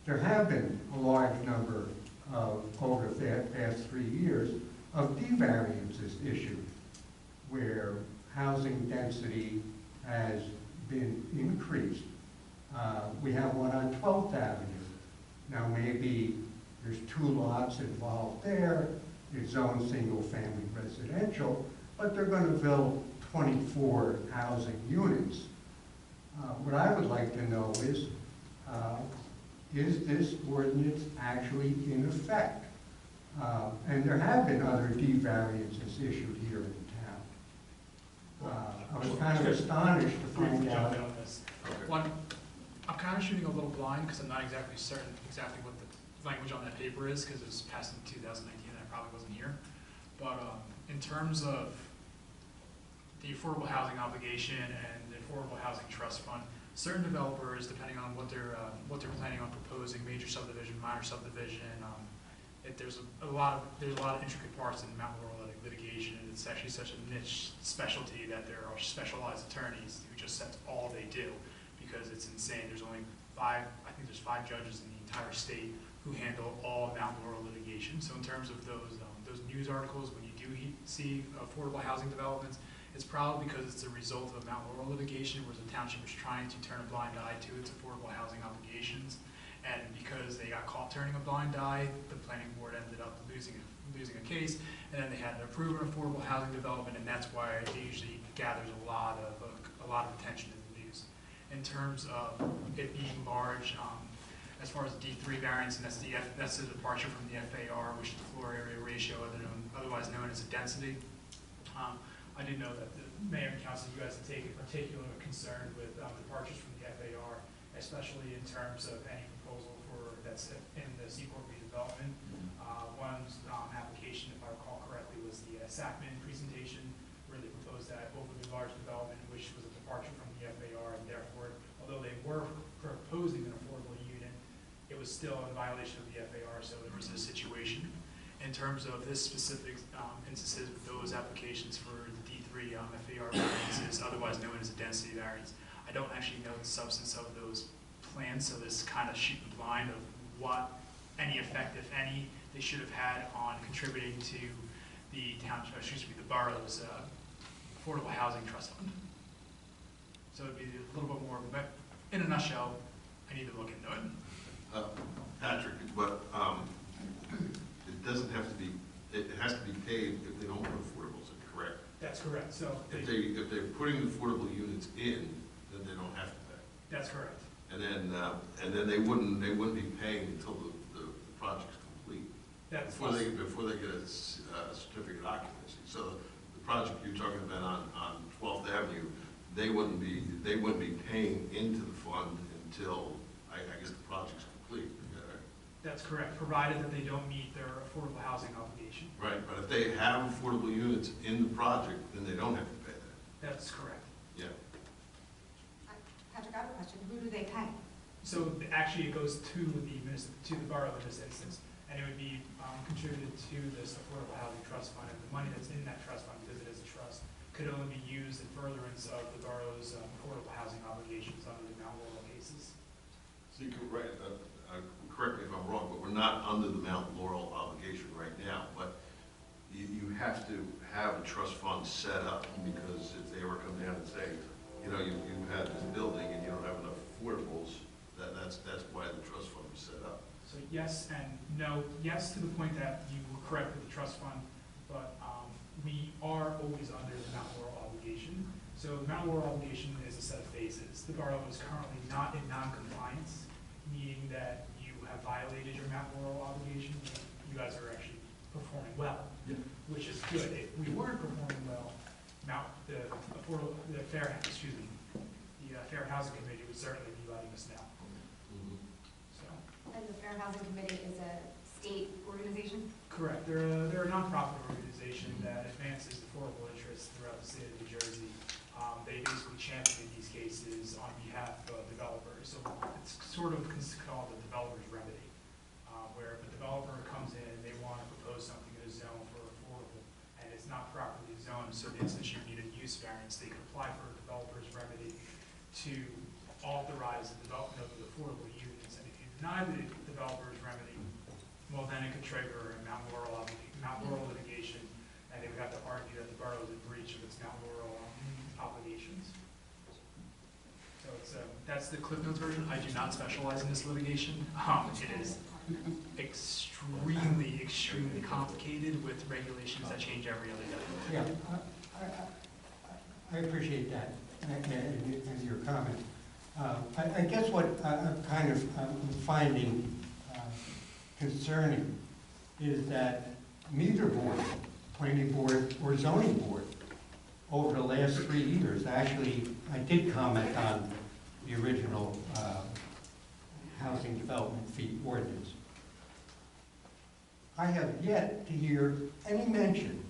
There have been a large number of, over the past 3 years, of D variances issued, where housing density has been increased. We have one on 12th Avenue. Now maybe there's 2 lots involved there, it's zoned single-family residential, but they're going to build 24 housing units. What I would like to know is this ordinance actually in effect? And there have been other D variances issued here in town. I was kind of astonished to find out. on this. One, I'm kind of shooting a little blind because I'm not exactly certain exactly what the language on that paper is, because it was passed in 2019 and I probably wasn't here. But in terms of the affordable housing obligation and the affordable housing trust fund, certain developers, depending on what they're planning on proposing, major subdivision, minor subdivision, there's a lot of intricate parts in Mountain Laurel litigation, and it's actually such a niche specialty that there are specialized attorneys who just that's all they do, because it's insane. There's only 5 judges in the entire state who handle all Mountain Laurel litigation. So in terms of those news articles, when you do see affordable housing developments, it's probably because it's a result of Mountain Laurel litigation, where the township is trying to turn a blind eye to its affordable housing obligations. And because they got caught turning a blind eye, the planning board ended up losing a case, and then they had to approve an affordable housing development, and that's why it usually gathers a lot of attention in the news. In terms of it being large, as far as D3 variance, and that's a departure from the FAR, which is the floor area ratio, otherwise known as a density. I did know that the mayor and council, you guys have taken particular concern with departures from the FAR, especially in terms of any proposal that's in the Seaport redevelopment. One application, if I recall correctly, was the Sackman presentation, where they proposed that overly large development, which was a departure from the FAR, and therefore, although they were proposing an affordable unit, it was still in violation of the FAR, so there was a situation. In terms of this specific instances with those applications for the D3 FAR variances, otherwise known as a density variance, I don't actually know the substance of those plans, so this kind of shooting blind of what any effect, if any, they should have had on contributing to the the borough's affordable housing trust fund. So it'd be a little bit more, but in a nutshell, I need to look into it. Patrick, but it doesn't have to be, it has to be paid if they don't put affordables in, correct? That's correct, so. If they're putting affordable units in, then they don't have to pay. That's correct. And then they wouldn't be paying until the project's complete. Before they get a certificate of occupancy. So the project you're talking about on 12th Avenue, they wouldn't be paying into the fund until, I guess, the project's complete. That's correct, provided that they don't meet their affordable housing obligation. Right, but if they have affordable units in the project, then they don't have to pay that. That's correct. Yeah. Patrick, I have a question. Who do they pay? So actually, it goes to the borough in this instance, and it would be contributed to this affordable housing trust fund, and the money that's in that trust fund, because it is a trust, could only be used in furtherance of the borough's affordable housing obligations under the Mount Laurel cases. So you could write, correct me if I'm wrong, but we're not under the Mount Laurel obligation right now, but you have to have a trust fund set up, because if they ever come down and say, you know, you had this building and you don't have enough affordables, that's why the trust fund was set up. So yes and no. Yes to the point that you were correct with the trust fund, but we are always under the Mount Laurel obligation. So the Mount Laurel obligation is a set of phases. The borough is currently not in non-compliance, meaning that you have violated your Mount Laurel obligation. You guys are actually performing well, which is good. If we weren't performing well, the Fair Housing Committee would certainly be letting us know. So. And the Fair Housing Committee is a state organization? Correct. They're a nonprofit organization that advances affordable interests throughout the state of New Jersey. They basically champion these cases on behalf of developers. So it's sort of called the developer's remedy, where if a developer comes in and they want to propose something in a zone for affordable, and it's not properly zoned, so the instance you need a use variance, they can apply for a developer's remedy to authorize the development of the affordable units. And if you deny the developer's remedy, well, then it could trigger a Mount Laurel litigation, and they would have to argue that the borough is in breach of its Mount Laurel obligations. So that's the Cliff Notes version. I do not specialize in this litigation. It is extremely, extremely complicated with regulations that change every other day. Yeah, I appreciate that and your comment. I guess what I'm kind of finding concerning is that neither board, planning board or zoning board, over the last 3 years, actually, I did comment on the original housing development fee ordinance. I have yet to hear any mention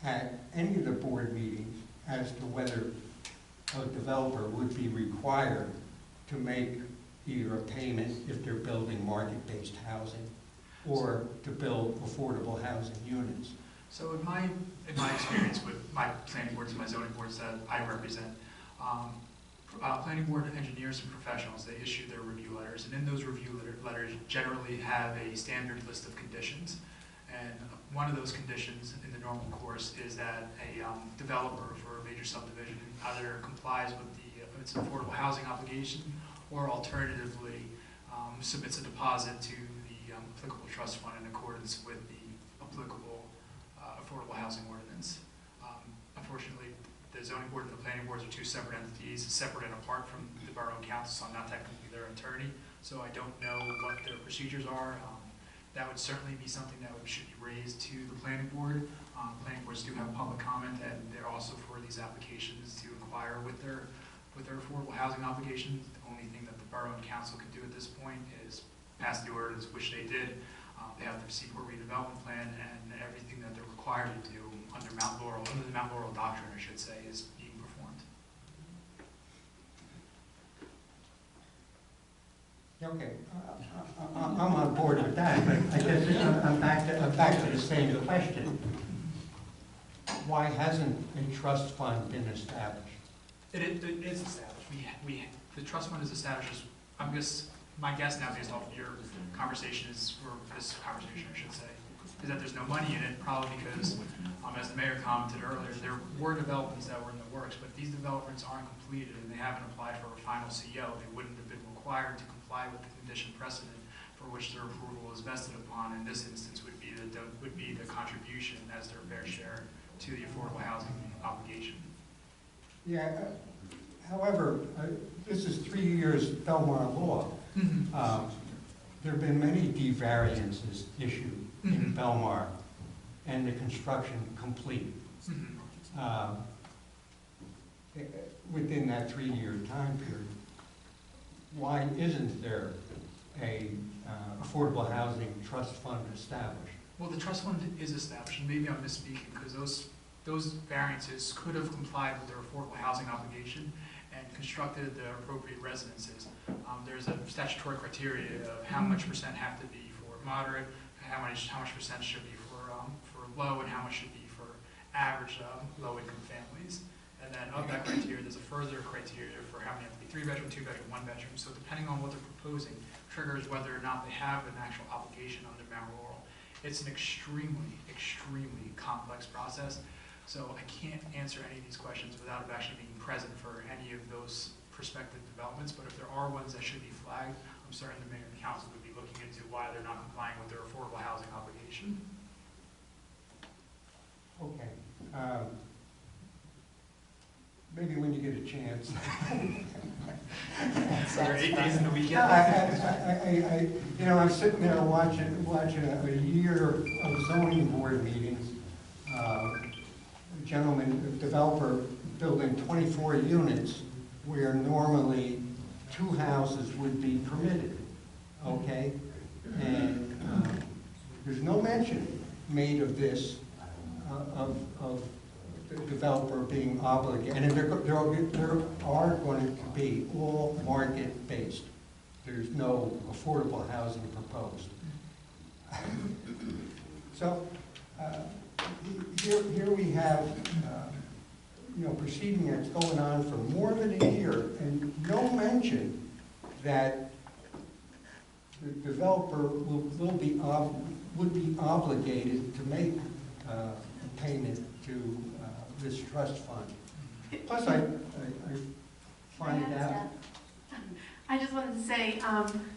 at any of the board meetings as to whether a developer would be required to make either a payment if they're building market-based housing or to build affordable housing units. So in my experience with my planning boards and my zoning boards that I represent, planning board engineers and professionals, they issue their review letters, and in those review letters generally have a standard list of conditions. And one of those conditions in the normal course is that a developer for a major subdivision either complies with its affordable housing obligation, or alternatively submits a deposit to the applicable trust fund in accordance with the applicable affordable housing ordinance. Unfortunately, the zoning board and the planning boards are two separate entities, separate and apart from the borough council, so I'm not technically their attorney, so I don't know what their procedures are. that would certainly be something that should be raised to the planning board. Planning boards do have public comment, and they're also for these applications to inquire with their affordable housing obligations. The only thing that the borough and council can do at this point is pass the ordinance, which they did. They have their Seaport redevelopment plan, and everything that they're required to do under the Mount Laurel doctrine, I should say, is being performed. Okay, I'm on board with that, but I guess I'm back to the same question. Why hasn't a trust fund been established? It is established. The trust fund is established. My guess now, based off of your conversation, or this conversation, I should say, is that there's no money in it, probably because, as the mayor commented earlier, there were developments that were in the works, but these developments aren't completed and they haven't applied for a final CO. They wouldn't have been required to comply with the condition precedent for which their approval is vested upon. In this instance, would be the contribution as their fair share to the affordable housing obligation. Yeah, however, this is 3 years Belmar law. There have been many D-variances issued in Belmar, and the construction complete within that 3-year time period. Why isn't there a affordable housing trust fund established? Well, the trust fund is established, and maybe I'm misspeaking, because those variances could have complied with their affordable housing obligation and constructed the appropriate residences. There's a statutory criteria of how much percent have to be for moderate, how much percent should be for low, and how much should be for average low-income families. And then of that criteria, there's a further criteria for how many have to be 3-bedroom, 2-bedroom, 1-bedroom. So depending on what they're proposing, triggers whether or not they have an actual obligation under Mount Laurel. It's an extremely, extremely complex process. So I can't answer any of these questions without actually being present for any of those prospective developments. But if there are ones that should be flagged, I'm certain the mayor and council would be looking into why they're not complying with their affordable housing obligation. Okay. Maybe when you get a chance. So there are 8 days in the weekend. I'm sitting there watching a year of zoning board meetings. A developer building 24 units where normally 2 houses would be permitted, okay? And there's no mention made of this, of the developer being obligated. And there are going to be all market-based. There's no affordable housing proposed. So, here we have, proceeding that's going on for more than a year, and no mention that the developer would be obligated to make a payment to this trust fund. Plus, I find out. I just wanted to say,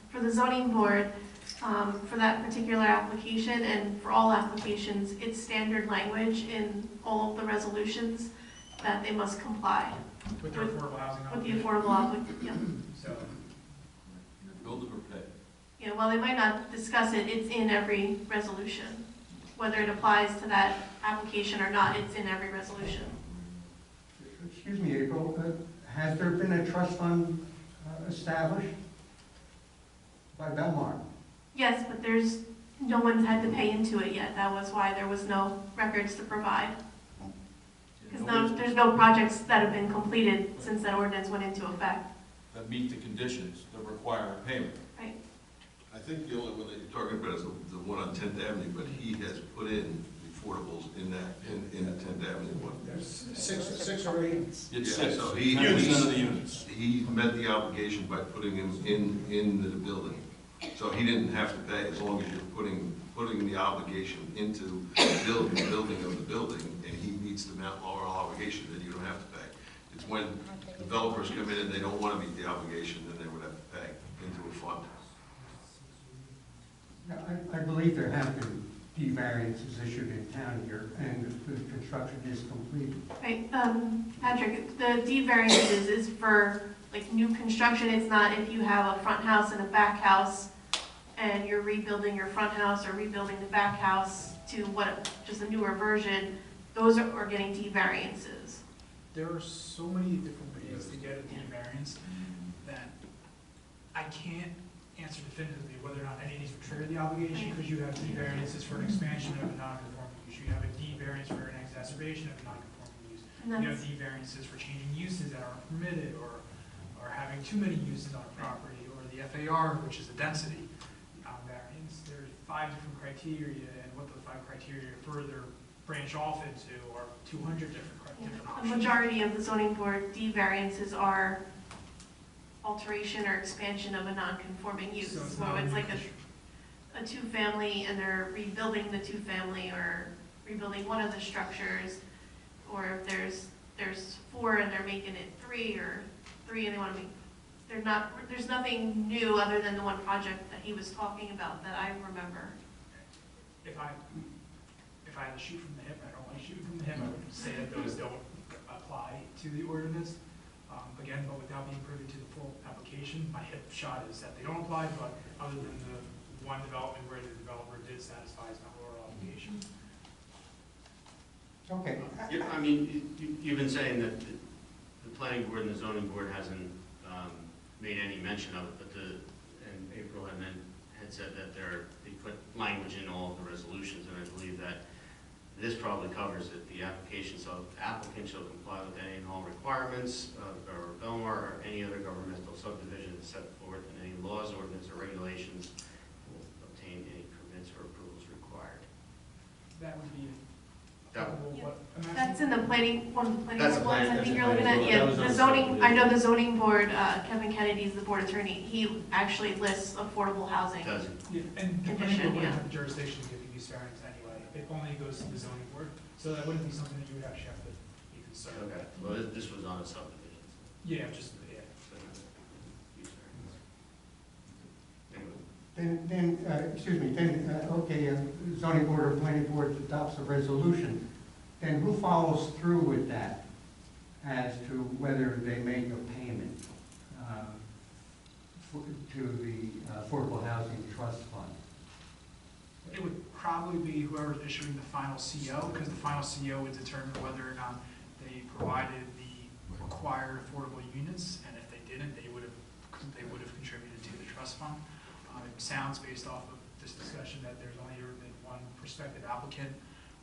for the zoning board, for that particular application and for all applications, it's standard language in all of the resolutions that they must comply With their affordable housing with the obligation. affordable obligation. So, Build it or pay. Yeah, while they might not discuss it, it's in every resolution. Whether it applies to that application or not, it's in every resolution. Excuse me, April, has there been a trust fund established by Belmar? Yes, but no one's had to pay into it yet. That was why there was no records to provide. Because there's no projects that have been completed since that ordinance went into effect. That meet the conditions that require a payment. Right. I think the only one that you're talking about is the one on 10th Avenue, but he has put in affordables in the 10th Avenue one. There's six or eight. It's Yeah, 6, so 10% of the units. He met the obligation by putting him in the building. So he didn't have to pay as long as you're putting the obligation into the building of the building, and he meets the Mount Laurel obligation, then you don't have to pay. It's when developers come in and they don't want to meet the obligation, then they would have to pay into a fund. I believe there have been D-variances issued in town here, and the construction is completed. Right, Patrick, the D variances is for like new construction. It's not if you have a front house and a back house and you're rebuilding your front house or rebuilding the back house to what, just a newer version, those are getting D variances. There are so many different ways to get a D variance that I can't answer definitively whether or not any of these would trigger the obligation, because you have D variances for an expansion of a non-conforming use. You have a D variance for an exacerbation of a non-conforming use. And You have that's, D variances for changing uses that aren't permitted, or having too many uses on a property, or the FAR, which is the density variance. There's 5 different criteria, and what the 5 criteria further branch off into are 200 different the options. majority of the zoning board D variances are alteration or expansion of a non-conforming use. So it's So not it's a like a two-family, and they're rebuilding the two-family or rebuilding one of the structures, or if there's 4 and they're making it 3, or 3 and they want to make, there's nothing new other than the one project that he was talking about that I remember. If I had to shoot from the hip, I don't like shooting from the hip, I would say that those don't apply to the ordinance. Again, but without being privy to the full application, my hip shot is that they don't apply, but other than the one development where the developer did satisfy his non-oral obligation. Okay. Yeah, I mean, you've been saying that the planning board and the zoning board hasn't made any mention of it, but and April had said that they put language in all of the resolutions, and I believe that this probably covers it. The application, so applicant shall comply with any and all requirements or Belmar or any other governmental subdivision set forth in any laws, ordinance, or regulations will obtain any permits or approvals required. That would be That- applicable, what, That's in the planning, one of the planning That's board ones a I plan- think that's you're a looking plan. at. That Yeah, was on the the zoning, subdivision. I know the zoning board, Kevin Kennedy's the board attorney, he actually lists affordable housing. Does it? yeah, and the planning Condition, board wouldn't yeah. have the jurisdiction to give you these variants anyway. It only goes to the zoning board, so that wouldn't be something that you would actually have to be concerned with. Okay, well, this was on a subdivision. Yeah, just, yeah. So, use variance. Anyway. Okay, zoning board or planning board adopts a resolution, then who follows through with that as to whether they make a payment to the Affordable Housing Trust Fund? It would probably be whoever's issuing the final CO, because the final CO would determine whether or not they provided the required affordable units, and if they didn't, they would have contributed to the trust fund. It sounds, based off of this discussion, that there's only ever been one prospective applicant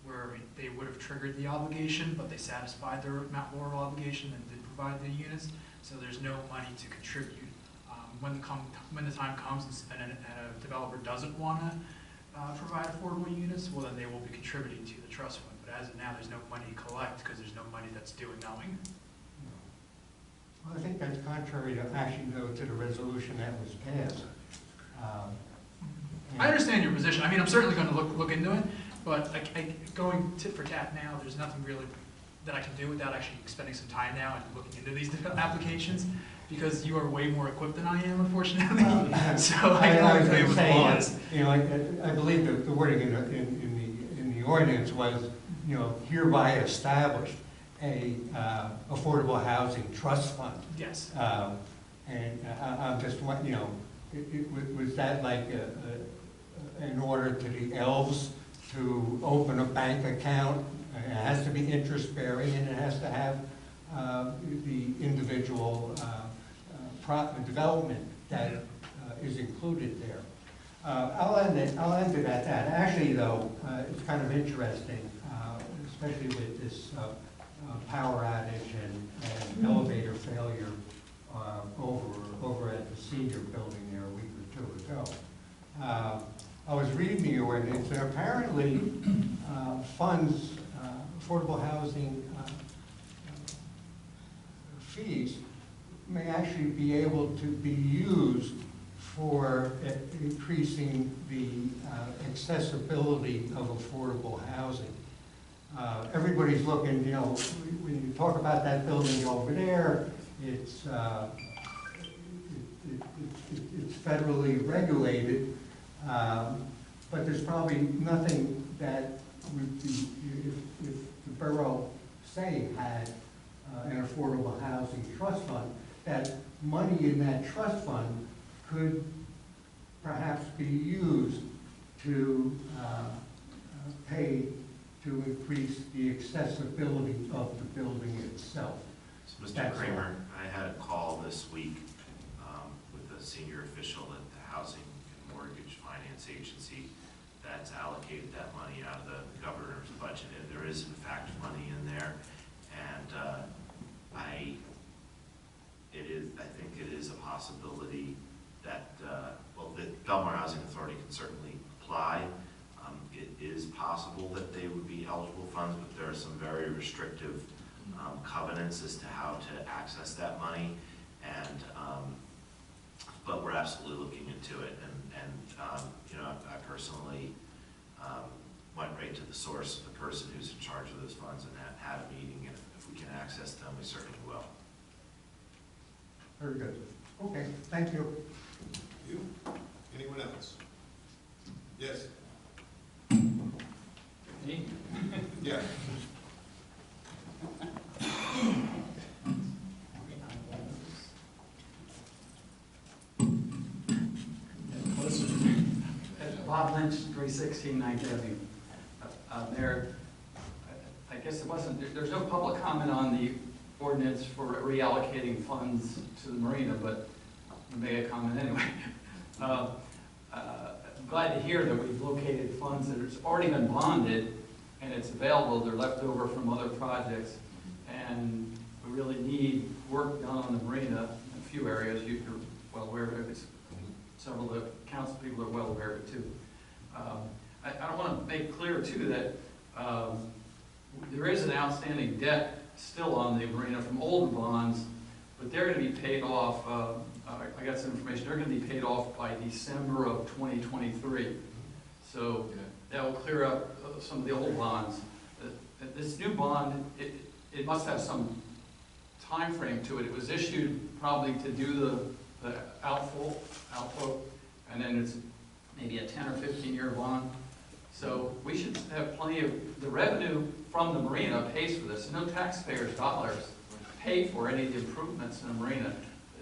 where they would have triggered the obligation, but they satisfied their Mount Laurel obligation and did provide the units, so there's no money to contribute. When the time comes and a developer doesn't want to provide affordable units, well, then they will be contributing to the trust fund. But as of now, there's no money to collect because there's no money that's due and owing. Well, I think that's contrary to, actually, though, to the resolution that was passed. I understand your position. I mean, I'm certainly going to look into it, but going tit for tat now, there's nothing really that I can do without actually spending some time now and looking into these applications, because you are way more equipped than I am, unfortunately. So I can only tell you what the law is. You know, I believe that the wording in the ordinance was, you know, hereby established a affordable housing trust fund. Yes. And I'm just, you know, was that like in order to the elves to open a bank account? It has to be interest bearing, and it has to have the individual development that is included there. I'll end it at that. Actually, though, it's kind of interesting, especially with this power outage and elevator failure over at the senior building there a week or 2 ago. I was reading the ordinance, and apparently funds, affordable housing fees may actually be able to be used for increasing the accessibility of affordable housing. Everybody's looking, you know, when you talk about that building over there, it's federally regulated, but there's probably nothing that would be, if the borough, say, had an affordable housing trust fund, that money in that trust fund could perhaps be used to pay to increase the accessibility of the building itself. So, Mr. That's all. Kramer, I had a call this week with a senior official at the Housing and Mortgage Finance Agency that's allocated that money out of the governor's budget, and there is in fact money in there. And I think it is a possibility that, well, the Belmar Housing Authority can certainly apply. It is possible that they would be eligible funds, but there are some very restrictive covenants as to how to access that money. And, but we're absolutely looking into it. And you know, I personally went right to the source of the person who's in charge of those funds and had a meeting. And if we can access them, we certainly will. Very good. Okay, thank you. You? Anyone else? Yes? Me? Yeah. Bob Lynch, 316 Ninth Avenue. There, I guess it wasn't, there's no public comment on the ordinance for reallocating funds to the marina, but you made a comment anyway. I'm glad to hear that we've located funds that have already been bonded and it's available. They're left over from other projects, and we really need work done on the marina in a few areas. You're well aware of it. Several of the council people are well aware of it too. I want to make clear too that there is an outstanding debt still on the marina from old bonds, but they're going to be paid off. I got some information. They're going to be paid off by December of 2023. So that will clear up some of the old bonds. This new bond, it must have some time frame to it. It was issued probably to do the outflow, and then it's maybe a 10 or 15-year bond. So we should have plenty of, the revenue from the marina pays for this. No taxpayers' dollars pay for any of the improvements in the marina.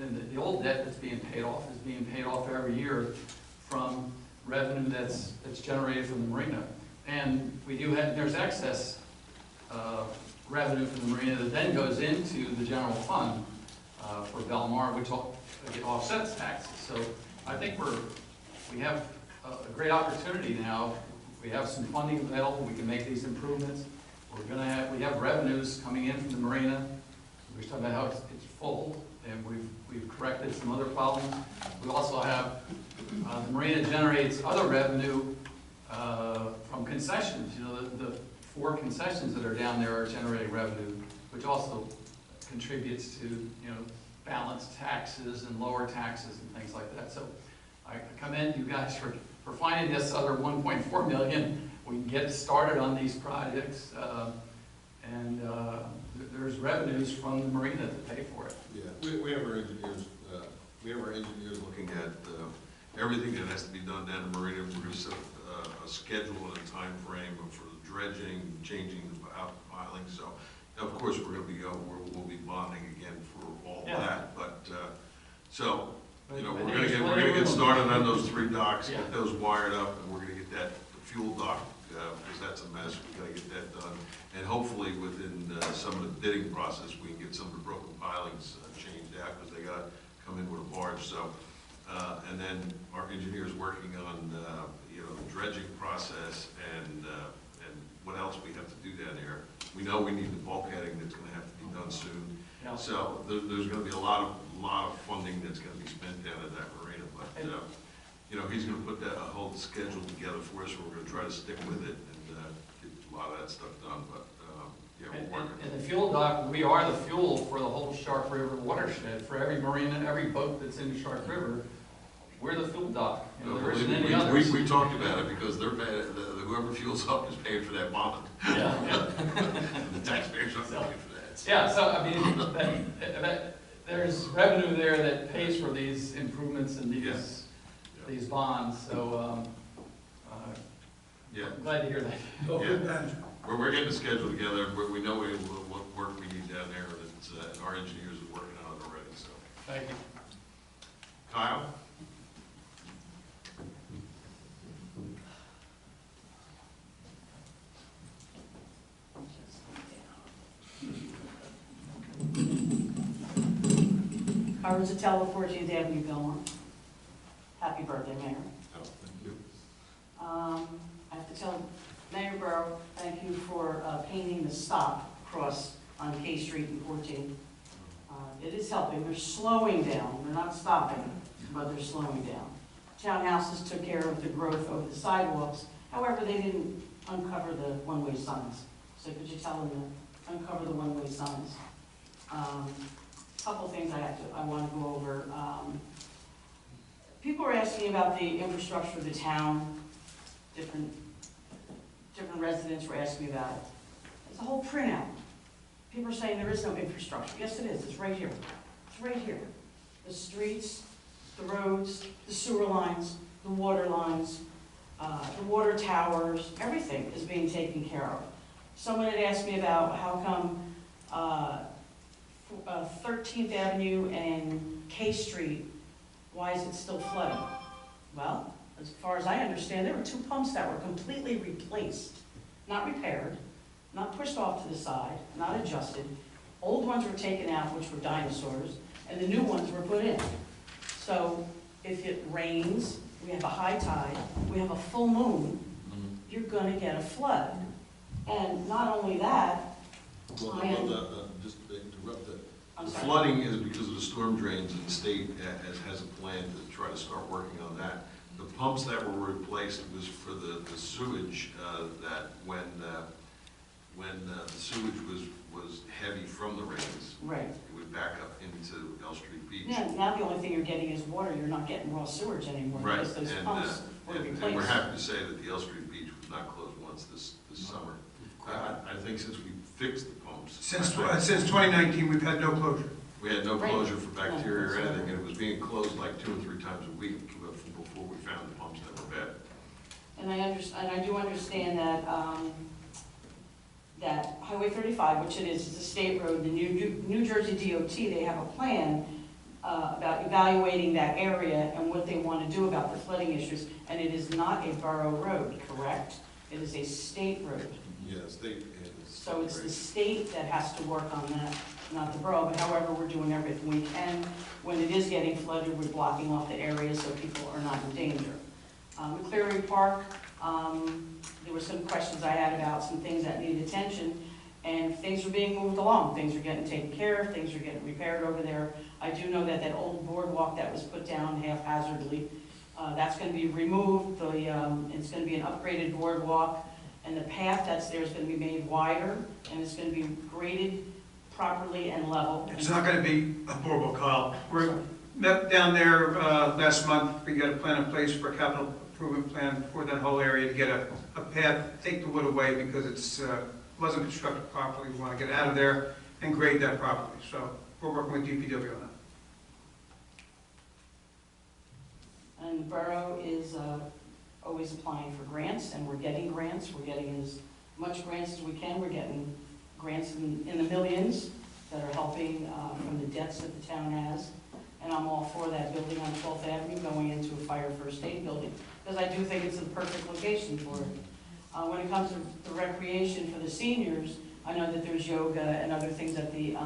And the old debt that's being paid off is being paid off every year from revenue that's generated from the marina. And we do have, there's excess revenue from the marina that then goes into the general fund for Belmar, which offsets taxes. So I think we have a great opportunity now. We have some funding available. We can make these improvements. We have revenues coming in from the marina. We're talking about how it's full, and we've corrected some other problems. We also have the marina generates other revenue from concessions. You know, the 4 concessions that are down there are generating revenue, which also contributes to, you know, balanced taxes and lower taxes and things like that. So I commend you guys for finding this other $1.4 million. We can get started on these projects, and there's revenues from the marina to pay for it. Yeah, we have our engineers. We have our engineers looking at everything that has to be done down the marina. We're going to set a schedule and a time frame for the dredging, changing the piling. So, of course, we're going to be we'll be bonding again for all that. But so, you know, we're going to get started on those 3 docks, get those wired up, and we're going to get the fuel dock because that's a mess. We got to get that done, and hopefully within some of the bidding process, we can get some of the broken pilings changed out because they got to come in with a barge. So, and then our engineers working on you know, the dredging process and what else we have to do down there. We know we need the bulkheading that's going to have to be done soon. Yeah. So there's going to be a lot of funding that's going to be spent down at that marina. But you know, he's going to put a whole schedule together for us. We're going to try to stick with it and get a lot of that stuff done. But yeah, we're working. And the fuel dock, we are the fuel for the whole Shark River watershed. For every marina, every boat that's in the Shark River, we're the fuel dock. You know, there isn't any others. We talked about it because they're whoever fuels up is paying for that bond. Yeah. The taxpayers aren't paying for that. So. Yeah, so I mean, there's revenue there that pays for these improvements and these bonds. So I'm glad to hear that. We're getting a schedule together. We know what work we need down there, and our engineers are working on it already. So thank you. Kyle. Howard Zatella, 14th Avenue, Belmar. Happy birthday, Mayor. Oh, thank you. I have to tell Mayor Borough, thank you for painting the stop across on K Street and 14th. It is helping. They're slowing down. They're not stopping, but they're slowing down. Townhouses took care of the growth over the sidewalks. However, they didn't uncover the one-way signs. So could you tell them to uncover the one-way signs? Couple things I want to go over. People are asking about the infrastructure of the town. Different residents were asking me about it. It's a whole printout. People are saying there is no infrastructure. Yes, it is. It's right here. It's right here. The streets, the roads, the sewer lines, the water lines, the water towers, everything is being taken care of. Someone had asked me about how come 13th Avenue and K Street, why is it still flooding? Well, as far as I understand, there were 2 pumps that were completely replaced, not repaired, not pushed off to the side, not adjusted. Old ones were taken out, which were dinosaurs, and the new ones were put in. So if it rains, we have a high tide, we have a full moon, you're gonna get a flood. And not only that, Just to interrupt that. I'm The sorry. flooding is because of the storm drains, and the state has a plan to try to start working on that. The pumps that were replaced was for the sewage, that when the sewage was heavy from the rains, Right. it would back up into L Street Beach. Now the only thing you're getting is water, you're not getting raw sewage anymore, Right, because those pumps were and we're replaced. happy to say that the L Street Beach was not closed once this summer. I think since we fixed the pumps. Since 2019, we've had no closure. We had no Right. closure for bacteria or No, anything, and it was being closed like 2 or 3 times a week before we found the pumps that were bad. And I do understand that, that Highway 35, which it is a state road, the New Jersey DOT, they have a plan about evaluating that area and what they want to do about the flooding issues. And it is not a borough road, correct? It is a state road. Yeah, state. So it's the state that has to work on that, not the borough. But however, we're doing everything we can. When it is getting flooded, we're blocking off the area so people are not in danger. Cleary Park, there were some questions I had about some things that need attention, and things are being moved along. Things are getting taken care of, things are getting repaired over there. I do know that that old boardwalk that was put down haphazardly, that's going to be removed. It's going to be an upgraded boardwalk, and the path that's there is going to be made wider, and it's going to be graded properly and level. It's not gonna be a boardwalk, Kyle. We met down there last month. We got a plan in place for a capital improvement plan for that whole area to get a path, take the wood away because it's wasn't constructed properly. We want to get out of there and grade that properly. So we're working with DPW on that. And the borough is always applying for grants, and we're getting grants. We're getting as much grants as we can. We're getting grants in the millions that are helping from the debts that the town has. And I'm all for that building on 12th Avenue going into a fire first aid building, because I do think it's the perfect location for it. When it comes to the recreation for the seniors, I know that there's yoga and other things at the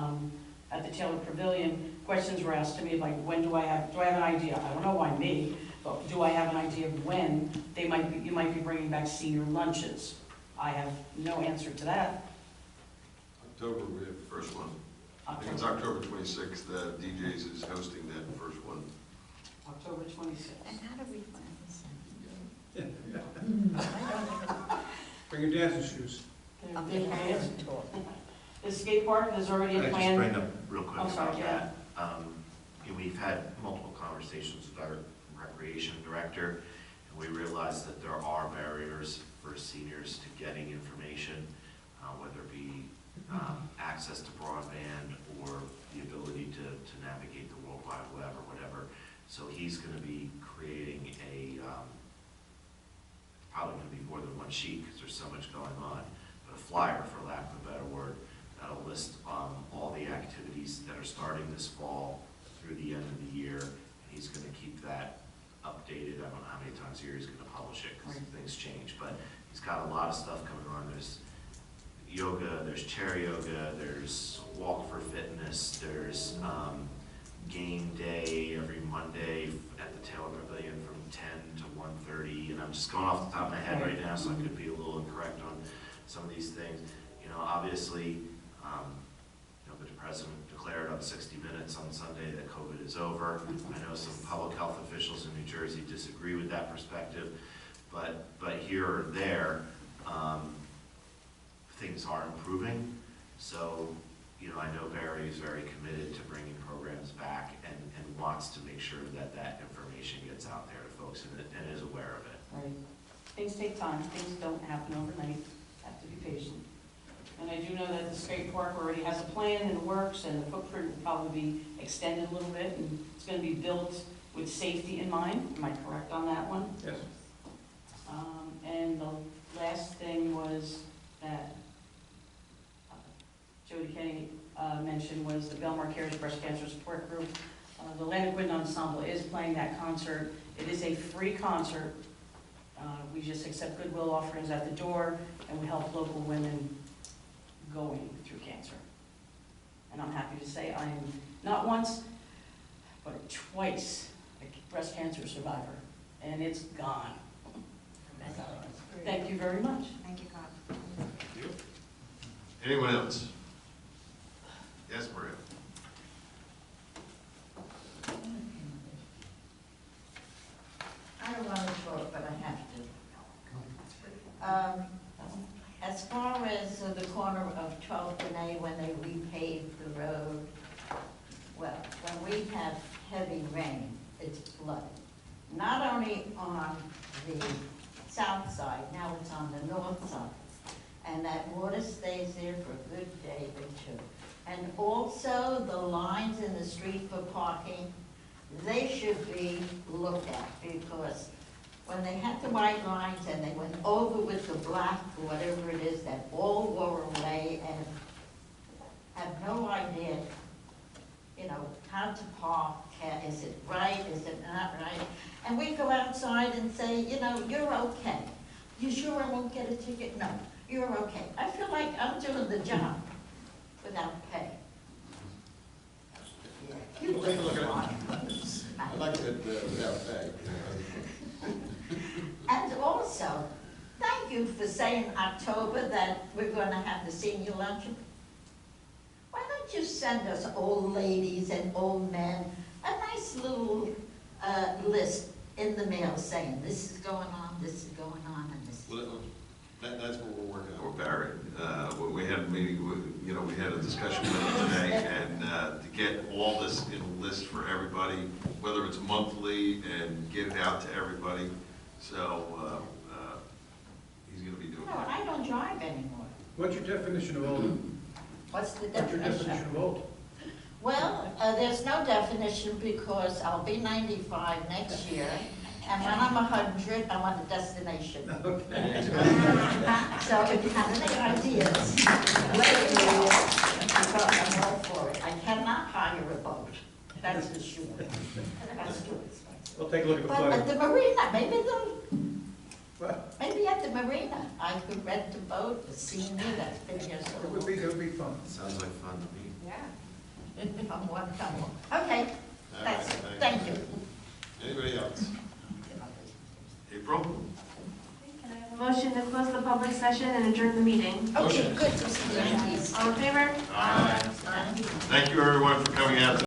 Taylor Pavilion. Questions were asked to me like, when do I have an idea? I don't know why me, but do I have an idea of when you might be bringing back senior lunches? I have no answer to that. October, we have the first one. I think it's October 26th, DJs is hosting that first one. October 26th. And how do we plan this? Bring your dancing shoes. The skate park, there's already a Can I plan. just bring up real quick I'm sorry, about yeah. that? We've had multiple conversations with our recreation director, and we realized that there are barriers for seniors to getting information, whether it be access to broadband or the ability to navigate the World Wide Web or whatever. So he's going to be creating probably going to be more than one sheet because there's so much going on, but a flyer, for lack of a better word, that'll list all the activities that are starting this fall through the end of the year. And he's going to keep that updated. I don't know how many times a year he's going to publish it because things change, but he's got a lot of stuff coming on. There's yoga, there's chair yoga, there's walk for fitness, there's game day every Monday at the Taylor Pavilion from 10 to 1:30, and I'm just going off the top of my head right now, so I could be a little incorrect on some of these things. You know, obviously, the president declared on 60 Minutes on Sunday that COVID is over. I know some public health officials in New Jersey disagree with that perspective, but here or there, things are improving. So, I know Barry is very committed to bringing programs back and wants to make sure that that information gets out there to folks and is aware of it. Right. Things take time. Things don't happen overnight. Have to be patient. And I do know that the skate park already has a plan in the works, and the footprint will probably be extended a little bit, and it's going to be built with safety in mind. Am I correct on that one? Yes. And the last thing was that Jody Kenny mentioned was the Belmar Cares Breast Cancer Support Group. The Atlantic Wind Ensemble is playing that concert. It is a free concert. We just accept goodwill offerings at the door, and we help local women going through cancer. And I'm happy to say I am not once, but twice a breast cancer survivor, and it's gone. Thank you very much. Thank you, God. Anyone else? Yes, Maria? I don't want to talk, but I have to. As far as the corner of 12th and A, when they repaved the road, well, when we have heavy rain, it's flooded. Not only on the south side, now it's on the north side. And that water stays there for a good day or two. And also the lines in the street for parking, they should be looked at, because when they had the white lines and they went over with the black or whatever it is, that all wore away, and have no idea, how to park. Is it right? Is it not right? And we go outside and say, you're okay. You sure I won't get a ticket? No, you're okay. I feel like I'm doing the job without pay. We'll take a look at it. I like it without pay. And also, thank you for saying October that we're going to have the senior luncheon. Why don't you send us old ladies and old men a nice little list in the mail saying this is going on, this is going on, and this is Well, that's what we're working on. Or Barry, we had a meeting, we had a discussion with him today, and to get all this in a list for everybody, whether it's monthly, and get it out to everybody. So he's going to be doing No, that. I don't drive anymore. What's your definition of old? What's the What's your definition? definition of old? Well, there's no definition, because I'll be 95 next year, and when I'm 100, I'm on a destination. Okay. So if you have any ideas, let me know, because I'm all for it. I cannot hire a boat, that's for sure. That's too expensive. We'll take a look at the But flooding. at the marina, What? maybe at the marina, I could rent a boat, the senior that's been here so It long. would be fun. Sounds like fun to me. Yeah. Come on. Okay, that's it. Thank you. Anybody else? April? Can I have a motion to close the public session and adjourn the meeting? Okay, good. Thank you. All in favor? Thank you, everyone, for coming out.